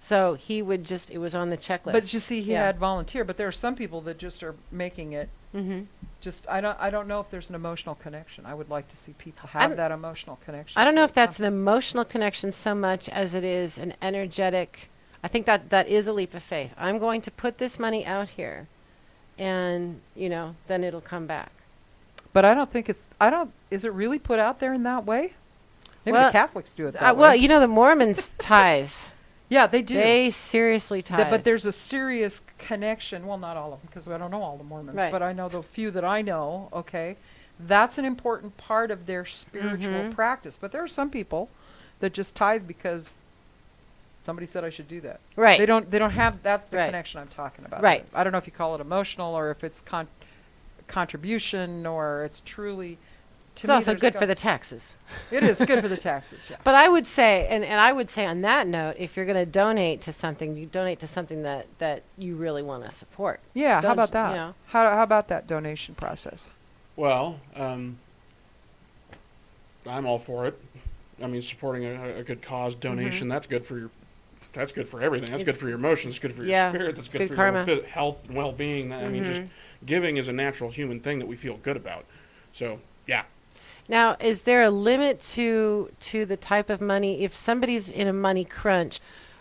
Speaker 3: So he would just, it was on the checklist.
Speaker 5: But you see, he
Speaker 3: Yeah.
Speaker 5: had volunteer. But there are some people that just are making it.
Speaker 3: Mm-hmm.
Speaker 5: Just I don't know if there's an emotional connection. I would like to see people
Speaker 3: I
Speaker 5: have
Speaker 3: don't-
Speaker 5: that emotional connection.
Speaker 3: I don't
Speaker 5: to
Speaker 3: know
Speaker 5: it
Speaker 3: if that's an
Speaker 5: somehow.
Speaker 3: emotional connection so much as it is an energetic. I think that is a leap of faith. I'm going to put this money out here, and then it'll come back.
Speaker 5: But I don't think it's. I don't. Is it really put out there in that way? Maybe
Speaker 3: Well,
Speaker 5: the Catholics do it that
Speaker 3: Well,
Speaker 5: way.
Speaker 3: the Mormons tithe.
Speaker 5: Yeah, they do.
Speaker 3: They seriously tithe.
Speaker 5: But there's a serious connection. Well, not all of them, because I don't know all the Mormons.
Speaker 3: Right.
Speaker 5: But I know the few that I know. Okay, that's an important part of their spiritual
Speaker 3: Mhm.
Speaker 5: practice. But there are some people that just tithe because somebody said I should do that.
Speaker 3: Right.
Speaker 5: They don't. They don't have. That's the
Speaker 3: Right.
Speaker 5: connection I'm talking about.
Speaker 3: Right.
Speaker 5: I don't know if you call it emotional or if it's contribution or it's truly. To
Speaker 3: It's
Speaker 5: me,
Speaker 3: also
Speaker 5: there's
Speaker 3: good
Speaker 5: got-
Speaker 3: for the taxes.
Speaker 5: It is good for the taxes. Yeah.
Speaker 3: But I would say, and I would say on that note, if you're going to donate to something, you donate to something that you really want to support.
Speaker 5: Yeah. How
Speaker 3: Don't
Speaker 5: about
Speaker 3: you
Speaker 5: that?
Speaker 3: know?
Speaker 5: How about that donation process?
Speaker 4: Well, I'm all for it. I mean, supporting a good cause, donation, that's good for your. That's good for everything. That's good
Speaker 3: It's-
Speaker 4: for your emotions. It's good for
Speaker 3: yeah,
Speaker 4: your spirit. That's
Speaker 3: it's
Speaker 4: good
Speaker 3: good
Speaker 4: for
Speaker 3: karma.
Speaker 4: your health and well-being. I mean, just giving is a natural human thing that we feel good about. So, yeah.
Speaker 3: Now, is there a limit to the type of money? If somebody's in a money crunch,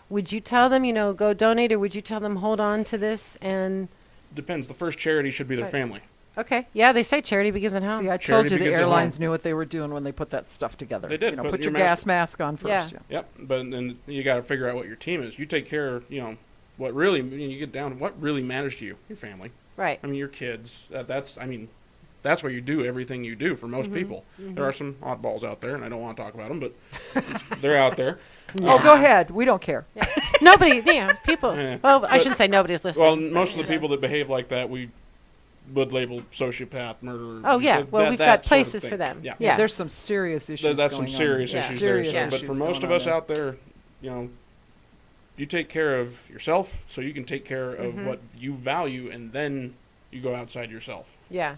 Speaker 3: would you tell them, go donate, or would you tell them hold on to this and?
Speaker 4: Depends. The first charity should be their
Speaker 3: Right.
Speaker 4: family.
Speaker 3: Okay, yeah, they say charity begins at home.
Speaker 5: See, I
Speaker 4: Charity
Speaker 5: told you the
Speaker 4: begins at
Speaker 5: airlines
Speaker 4: home.
Speaker 5: knew what they were doing when they put that stuff together.
Speaker 4: They did,
Speaker 5: Put
Speaker 4: put
Speaker 5: your
Speaker 4: your
Speaker 5: gas mask on first.
Speaker 3: Yeah.
Speaker 4: Yep. But then you got to figure out what your team is. You take care of, what really, you get down to what really matters to you, your family.
Speaker 3: Right.
Speaker 4: I mean, your kids. That's where you do everything you do for most people. There are some oddballs out there, and I don't want to talk about them, but they're out there.
Speaker 5: Oh, go ahead. We don't care.
Speaker 3: Yeah. Nobody, people.
Speaker 4: Yeah.
Speaker 3: Well, I
Speaker 4: But-
Speaker 3: shouldn't say nobody's listening.
Speaker 4: Well, most of the people that behave like that, we would label sociopath, murderer.
Speaker 3: Oh, yeah. Well, we've got
Speaker 4: that sort of
Speaker 3: places
Speaker 4: thing.
Speaker 3: for them.
Speaker 4: Yeah.
Speaker 3: Yeah.
Speaker 5: There's some serious issues.
Speaker 4: That's
Speaker 5: going
Speaker 4: some
Speaker 5: on.
Speaker 4: serious
Speaker 3: Yeah.
Speaker 4: issues
Speaker 5: Serious
Speaker 4: there. So, but
Speaker 5: issues
Speaker 4: for most
Speaker 5: going
Speaker 4: of
Speaker 5: on
Speaker 4: us
Speaker 5: there.
Speaker 4: out there, you take care of yourself so you can take care of what you value, and then you go outside yourself.
Speaker 3: Yeah.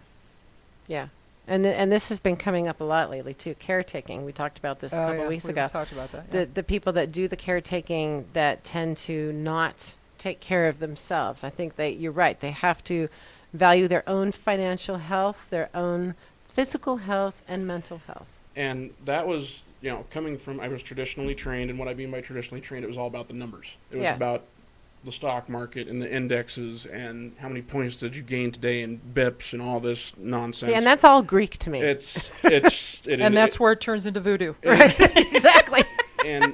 Speaker 3: Yeah. And this has been coming up a lot lately, too. Caretaking. We talked about this a couple weeks ago.
Speaker 5: We talked about that.
Speaker 3: The people that do the caretaking that tend to not take care of themselves. I think you're right. They have to value their own financial health, their own physical health, and mental health.
Speaker 4: And that was, coming from, I was traditionally trained, and what I mean by traditionally trained, it was all about the numbers. It was
Speaker 3: Yeah.
Speaker 4: about the stock market and the indexes and how many points did you gain today in BIPs and all this nonsense.
Speaker 3: See, and that's all Greek to me.
Speaker 4: it
Speaker 5: And that's where it turns into voodoo.
Speaker 3: Right. Exactly.
Speaker 4: And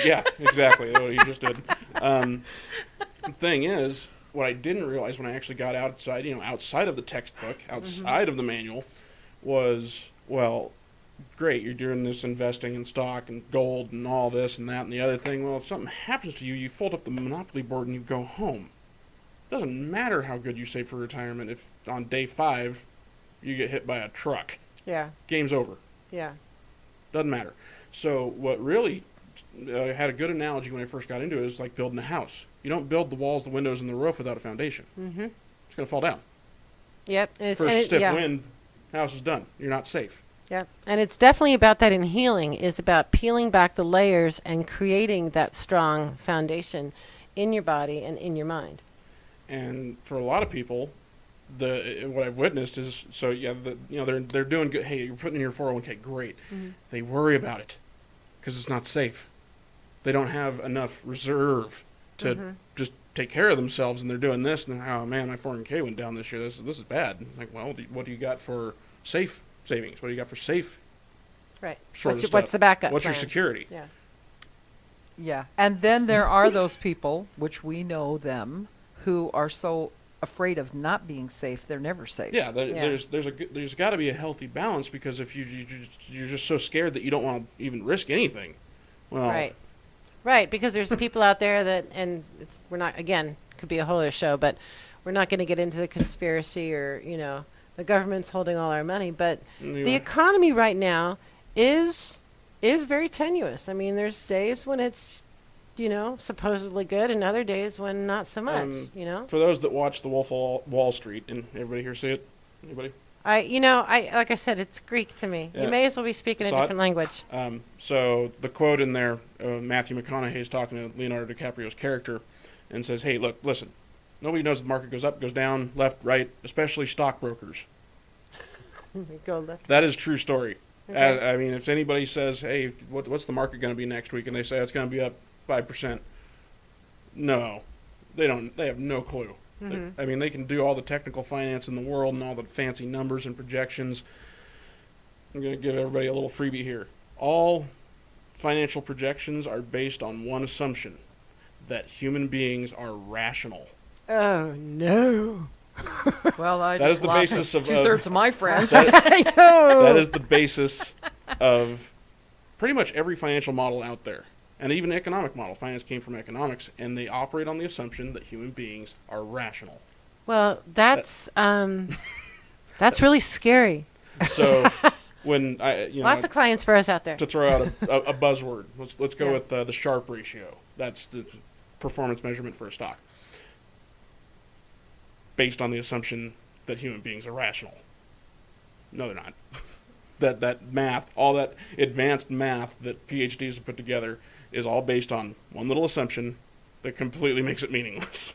Speaker 4: yeah, exactly. What you just did. The thing is, what I didn't realize when I actually got outside, outside of the textbook, outside of the manual, was, well, great, you're doing this investing in stock and gold and all this and that and the other thing. Well, if something happens to you, you fold up the Monopoly board and you go home. Doesn't matter how good you save for retirement if on day 5 you get hit by a truck.
Speaker 3: Yeah.
Speaker 4: Game's over.
Speaker 3: Yeah.
Speaker 4: Doesn't matter. So what really had a good analogy when I first got into it is like building a house. You don't build the walls, the windows, and the roof without a foundation.
Speaker 3: Mm-hmm.
Speaker 4: It's going to fall down.
Speaker 3: Yep. And
Speaker 4: First stiff
Speaker 3: yeah.
Speaker 4: wind, house is done. You're not safe.
Speaker 3: Yep. And it's definitely about that in healing, is about peeling back the layers and creating that strong foundation in your body and in your mind.
Speaker 4: And for a lot of people, what I've witnessed is, they're doing good. Hey, you're putting in your 401k, great.
Speaker 3: Mm-hmm.
Speaker 4: They worry about it because it's not safe. They don't have enough reserve to just take care of themselves, and they're doing this, and oh man, my 401k went down this year. This is bad. Like, well, what do you got for safe savings? What do you got for safe?
Speaker 3: Right.
Speaker 4: Sort of
Speaker 3: What's
Speaker 4: stuff?
Speaker 3: the backup
Speaker 4: What's your
Speaker 3: plan?
Speaker 4: security?
Speaker 3: Yeah.
Speaker 5: Yeah. And then there are those people, which we know them, who are so afraid of not being safe, they're never safe.
Speaker 4: Yeah,
Speaker 3: Yeah.
Speaker 4: there's got to be a healthy balance, because if you're just so scared that you don't want to even risk anything, well,
Speaker 3: Right. Right, because there's people out there that, and we're not, again, could be a whole other show, but we're not going to get into the conspiracy or, the government's holding all our money, but
Speaker 4: anyway.
Speaker 3: the economy right now is very tenuous. I mean, there's days when it's, supposedly good, and other days when not so much,
Speaker 4: For those that watch The Wolf of Wall Street, and everybody here see it? Anybody?
Speaker 3: Like I said, it's Greek to me.
Speaker 4: Yeah.
Speaker 3: You may as well be speaking a
Speaker 4: Saw it?
Speaker 3: different language.
Speaker 4: So the quote in there, Matthew McConaughey's talking to Leonardo DiCaprio's character, and says, "Hey, look, listen. Nobody knows the market goes up, goes down, left, right, especially stockbrokers."
Speaker 3: Go left.
Speaker 4: That is true story.
Speaker 3: Okay.
Speaker 4: I mean, if anybody says, "Hey, what's the market going to be next week?" and they say it's going to be up 5%, no, they don't. They have no clue. I mean, they can do all the technical finance in the world and all the fancy numbers and projections. I'm going to give everybody a little freebie here. All financial projections are based on one assumption, that human beings are rational.
Speaker 3: Oh, no.
Speaker 5: Well, I
Speaker 4: That
Speaker 5: just
Speaker 4: is the
Speaker 5: lost
Speaker 4: basis of
Speaker 5: two-thirds of my friends.
Speaker 4: that is the basis of pretty much every financial model out there. And even economic model. Finance came from economics, and they operate on the assumption that human beings are rational.
Speaker 3: Well, that's really scary.
Speaker 4: So when
Speaker 3: Lots of clients for us out there.
Speaker 4: to throw out a buzzword, let's go
Speaker 3: Yeah.
Speaker 4: with the Sharpe ratio. That's the performance measurement for a stock, based on the assumption that human beings are rational. No, they're not. That math, all that advanced math that PhDs have put together, is all based on one little assumption that completely makes it meaningless.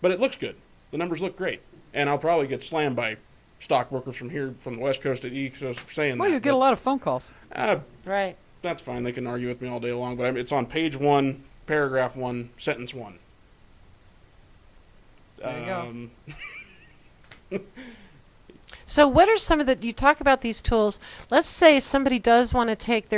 Speaker 4: But it looks good. The numbers look great. And I'll probably get slammed by stockbrokers from here, from the West Coast to the East Coast for saying
Speaker 5: Well,
Speaker 4: that.
Speaker 5: you get a lot of phone calls.
Speaker 3: Right.
Speaker 4: That's fine. They can argue with me all day long. But it's on page 1, paragraph 1, sentence 1.
Speaker 5: There you go.
Speaker 3: So what are some of the, you talk about these tools, let's say somebody does want to take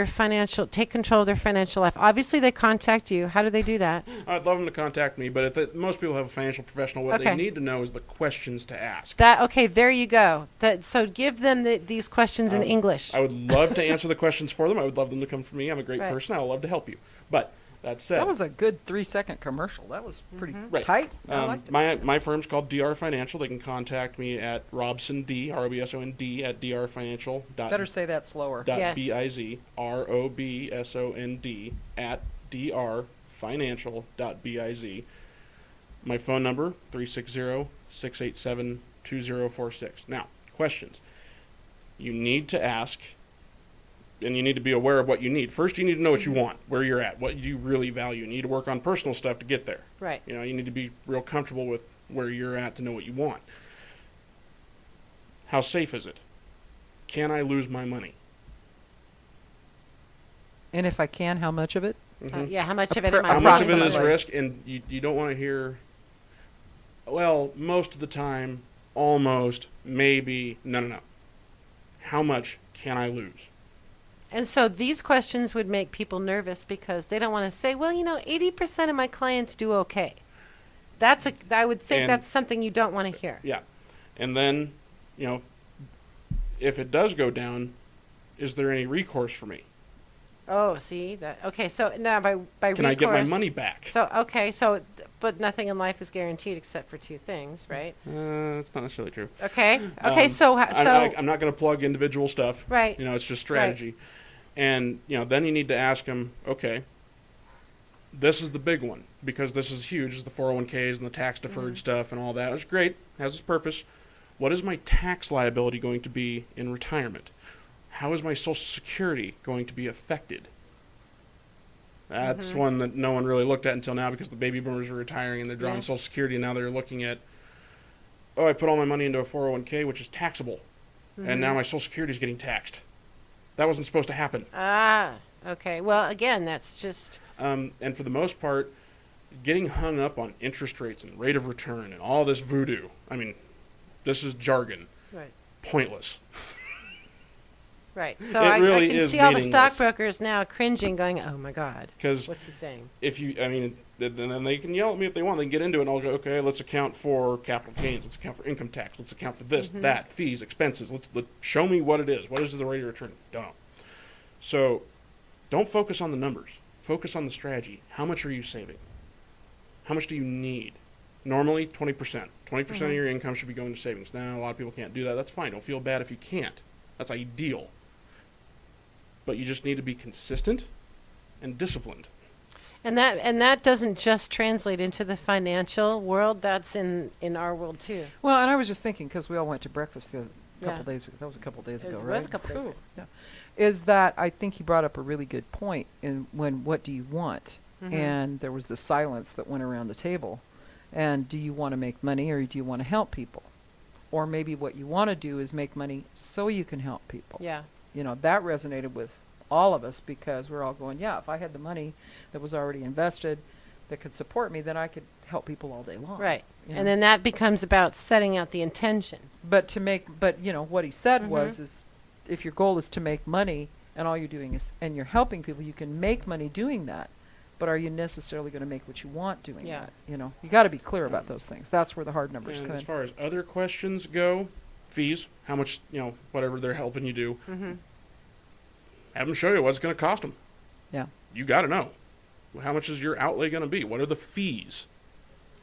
Speaker 3: control of their financial life. Obviously they contact you. How do they do that?
Speaker 4: I'd love them to contact me, but most people have a financial professional. What they need to know is the questions to ask.
Speaker 3: Okay, there you go. So give them these questions in English.
Speaker 4: I would love to answer the questions for them. I would love them to come from me. I'm a great person. I would love to help you. But that said,
Speaker 5: that was a good 3-second commercial. That was pretty tight. I liked it.
Speaker 4: My firm's called DR Financial. They can contact me at RobsonD, ROBSOND, at drfinancial.
Speaker 5: Better say that slower.
Speaker 3: Yes.
Speaker 4: .biz, ROBSOND, at drfinancial.biz. My phone number, 360-687-2046. Now, questions. You need to ask, and you need to be aware of what you need. First, you need to know what you want, where you're at, what you really value. You need to work on personal stuff to get there.
Speaker 3: Right.
Speaker 4: You need to be real comfortable with where you're at to know what you want. How safe is it? Can I lose my money?
Speaker 5: And if I can, how much of it?
Speaker 3: How much of it am I
Speaker 4: How much of it is
Speaker 5: Approximately.
Speaker 4: risk? And you don't want to hear, well, most of the time, almost, maybe, no. How much can I lose?
Speaker 3: And so these questions would make people nervous because they don't want to say, well, 80% of my clients do okay. I would think that's something you don't want to hear.
Speaker 4: Yeah. And then, if it does go down, is there any recourse for me?
Speaker 3: Oh, see that. Okay, so now by
Speaker 4: Can I get my money back?
Speaker 3: But nothing in life is guaranteed except for two things, right?
Speaker 4: That's not necessarily true.
Speaker 3: Okay.
Speaker 4: I'm not going to plug individual stuff.
Speaker 3: Right.
Speaker 4: It's just strategy. And, then you need to ask them, okay, this is the big one, because this is huge, is the 401ks and the tax-deferred stuff and all that. It's great, has its purpose. What is my tax liability going to be in retirement? How is my Social Security going to be affected? That's one that no one really looked at until now, because the baby boomers are retiring and they're drawing Social Security, and now they're looking at, I put all my money into a 401k, which is taxable, and now my Social Security is getting taxed. That wasn't supposed to happen.
Speaker 3: Okay. Well, again, that's just...
Speaker 4: And for the most part, getting hung up on interest rates and rate of return and all this voodoo, this is jargon.
Speaker 3: Right.
Speaker 4: Pointless.
Speaker 3: Right. So
Speaker 4: It
Speaker 3: I
Speaker 4: really
Speaker 3: can
Speaker 4: is
Speaker 3: see all the
Speaker 4: meaningless.
Speaker 3: stockbrokers now cringing, going, "Oh my God,
Speaker 4: Because
Speaker 3: what's he saying?"
Speaker 4: if you, then they can yell at me if they want. They can get into it, and I'll go, okay, let's account for capital gains. Let's account for income tax. Let's account for this, that, fees, expenses. Let's show me what it is. What is the rate of return? Don't. So don't focus on the numbers. Focus on the strategy. How much are you saving? How much do you need? Normally, 20%. 20% of your income should be going to savings. Now, a lot of people can't do that. That's fine. Don't feel bad if you can't. That's ideal. But you just need to be consistent and disciplined.
Speaker 3: And that doesn't just translate into the financial world. That's in our world too.
Speaker 5: Well, and I was just thinking, because we all went to breakfast couple days ago. That was a couple days ago,
Speaker 3: It
Speaker 5: right?
Speaker 3: was a couple days ago.
Speaker 5: Yeah. Is that I think he brought up a really good point in when what do you want? And there was the silence that went around the table. And do you want to make money or do you want to help people? Or maybe what you want to do is make money so you can help people.
Speaker 3: Yeah.
Speaker 5: You know, that resonated with all of us because we're all going, yeah, if I had the money that was already invested that could support me, then I could help people all day long.
Speaker 3: Right.
Speaker 5: you
Speaker 3: And
Speaker 5: know.
Speaker 3: then that becomes about setting out the intention.
Speaker 5: But you know, what he said was, is if your goal is to make money and all you're doing is, and you're helping people, you can make money doing that. But are you necessarily going to make what you want doing that? You know, you got to be clear about those things. That's where the hard numbers
Speaker 4: And
Speaker 5: come
Speaker 4: as
Speaker 5: in.
Speaker 4: far as other questions go, fees, how much, whatever they're helping you do, have them show you what it's going to cost them.
Speaker 5: Yeah.
Speaker 4: You got to know. How much is your outlay going to be? What are the fees?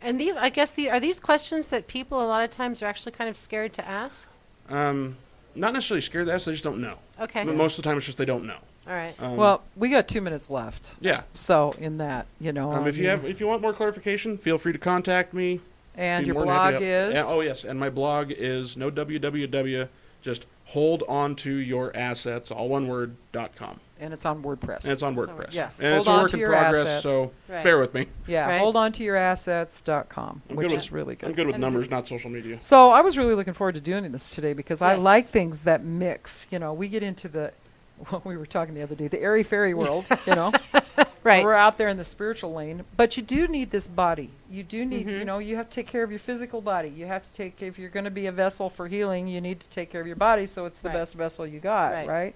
Speaker 3: And these, I guess, are these questions that people a lot of times are actually kind of scared to ask?
Speaker 4: Not necessarily scared to ask, they just don't know.
Speaker 3: Okay.
Speaker 4: But most of the time, it's just they don't know.
Speaker 3: All right.
Speaker 5: Well, we got 2 minutes left.
Speaker 4: Yeah.
Speaker 5: So in that, you know.
Speaker 4: If you want more clarification, feel free to contact me.
Speaker 5: And
Speaker 4: Be
Speaker 5: your
Speaker 4: more than happy
Speaker 5: blog
Speaker 4: to-
Speaker 5: is?
Speaker 4: Oh, yes. And my blog is no www, just hold on to your assets, all one word, .com.
Speaker 5: And it's on WordPress.
Speaker 4: And it's on WordPress.
Speaker 5: Yeah.
Speaker 4: And
Speaker 5: Hold
Speaker 4: it's a
Speaker 5: on
Speaker 4: work
Speaker 5: to
Speaker 4: in
Speaker 5: your
Speaker 4: progress,
Speaker 5: assets.
Speaker 4: so
Speaker 3: Right.
Speaker 4: bear with me.
Speaker 5: Yeah,
Speaker 3: Right.
Speaker 5: holdontoyourassets.com,
Speaker 4: I'm
Speaker 5: which
Speaker 4: good
Speaker 5: is really good.
Speaker 4: I'm good with
Speaker 3: And is
Speaker 4: numbers, not social media.
Speaker 5: So I was really looking forward to doing this today because I
Speaker 3: Yes.
Speaker 5: like things that mix. You know, we get into the, well, we were talking the other day, the airy fairy world, you know.
Speaker 3: Right.
Speaker 5: We're out there in the spiritual lane, but you do need this body. You do need, you know, you have to take care of your physical body. You have to take, if you're going to be a vessel for healing, you need to take care of your body so it's the
Speaker 3: Right.
Speaker 5: best vessel you got,
Speaker 3: Right.
Speaker 5: right?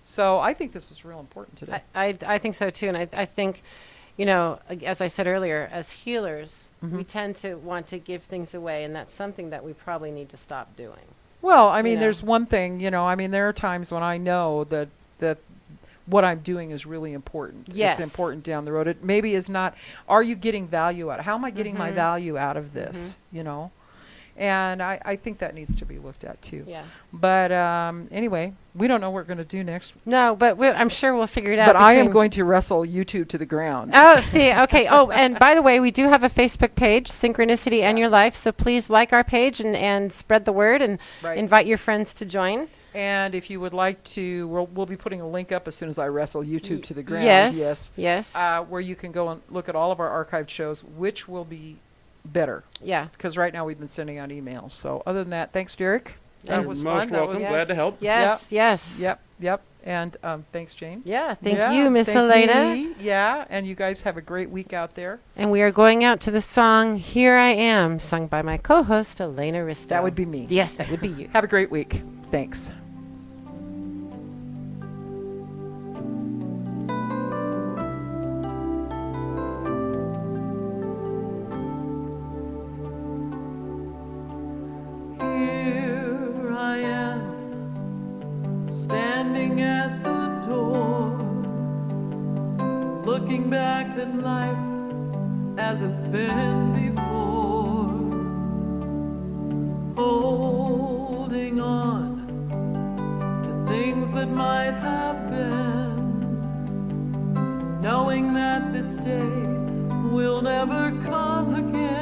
Speaker 5: So I think this is real important today.
Speaker 3: I think so too, and I think, you know, as I said earlier, as healers, we tend to want to give things away, and that's something that we probably need to stop doing.
Speaker 5: Well, I mean,
Speaker 3: know.
Speaker 5: there's one thing, you know, I mean, there are times when I know that what I'm doing is really important.
Speaker 3: Yes.
Speaker 5: It's important down the road. It maybe is not, are you getting value out? How am I getting my value out of this, you know? And I think that needs to be looked at too.
Speaker 3: Yeah.
Speaker 5: But anyway, we don't know what we're going to do next.
Speaker 3: No, but I'm sure we'll figure it out.
Speaker 5: But I am
Speaker 3: between-
Speaker 5: going to wrestle YouTube to the ground.
Speaker 3: Oh, see, okay. Oh, and by the way, we do have a Facebook page, Synchronicity and Your Life. So please like our page and spread the word and
Speaker 5: Right.
Speaker 3: invite your friends to join.
Speaker 5: And if you would like to, we'll be putting a link up as soon as I wrestle YouTube to the ground.
Speaker 3: Yes. Yes.
Speaker 5: Where you can go and look at all of our archived shows, which will be better.
Speaker 3: Yeah.
Speaker 5: Because right now we've been sending out emails. So other than that, thanks, Derek. That
Speaker 4: You're
Speaker 5: was
Speaker 4: most
Speaker 5: fun. That
Speaker 4: welcome.
Speaker 5: was
Speaker 4: Glad to help.
Speaker 3: Yes. Yes.
Speaker 5: Yep. And thanks, Jane.
Speaker 3: Yeah. Thank
Speaker 5: Yeah,
Speaker 3: you, Miss
Speaker 5: thank
Speaker 3: Elena.
Speaker 5: you. Yeah. And you guys have a great week out there.
Speaker 3: And we are going out to the song "Here I Am," sung by my co-host Elena Risto.
Speaker 5: That would be me.
Speaker 3: Yes, that would be you.
Speaker 5: Have a great week. Thanks.
Speaker 2: Here I am, standing at the door, looking back at life as it's been before, holding on to things that might have been, knowing that this day will never come again.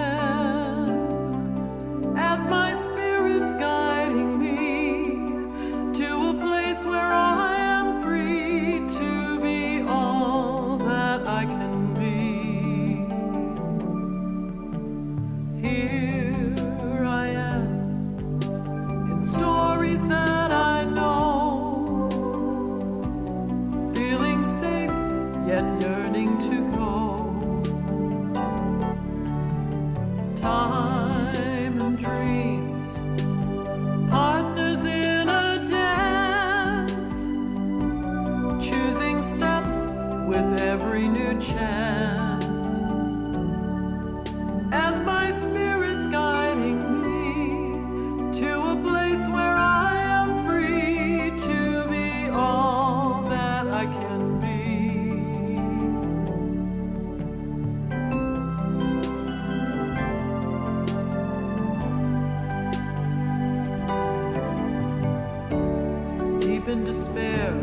Speaker 2: As my spirit's guiding me to a place where I am free to be all that I can be. Here I am in stories that I know, feeling safe yet yearning to go. Time and dreams, partners in a dance, choosing steps with every new chance. As my spirit's guiding me to a place where I am free to be all that I can be. Deep in despair,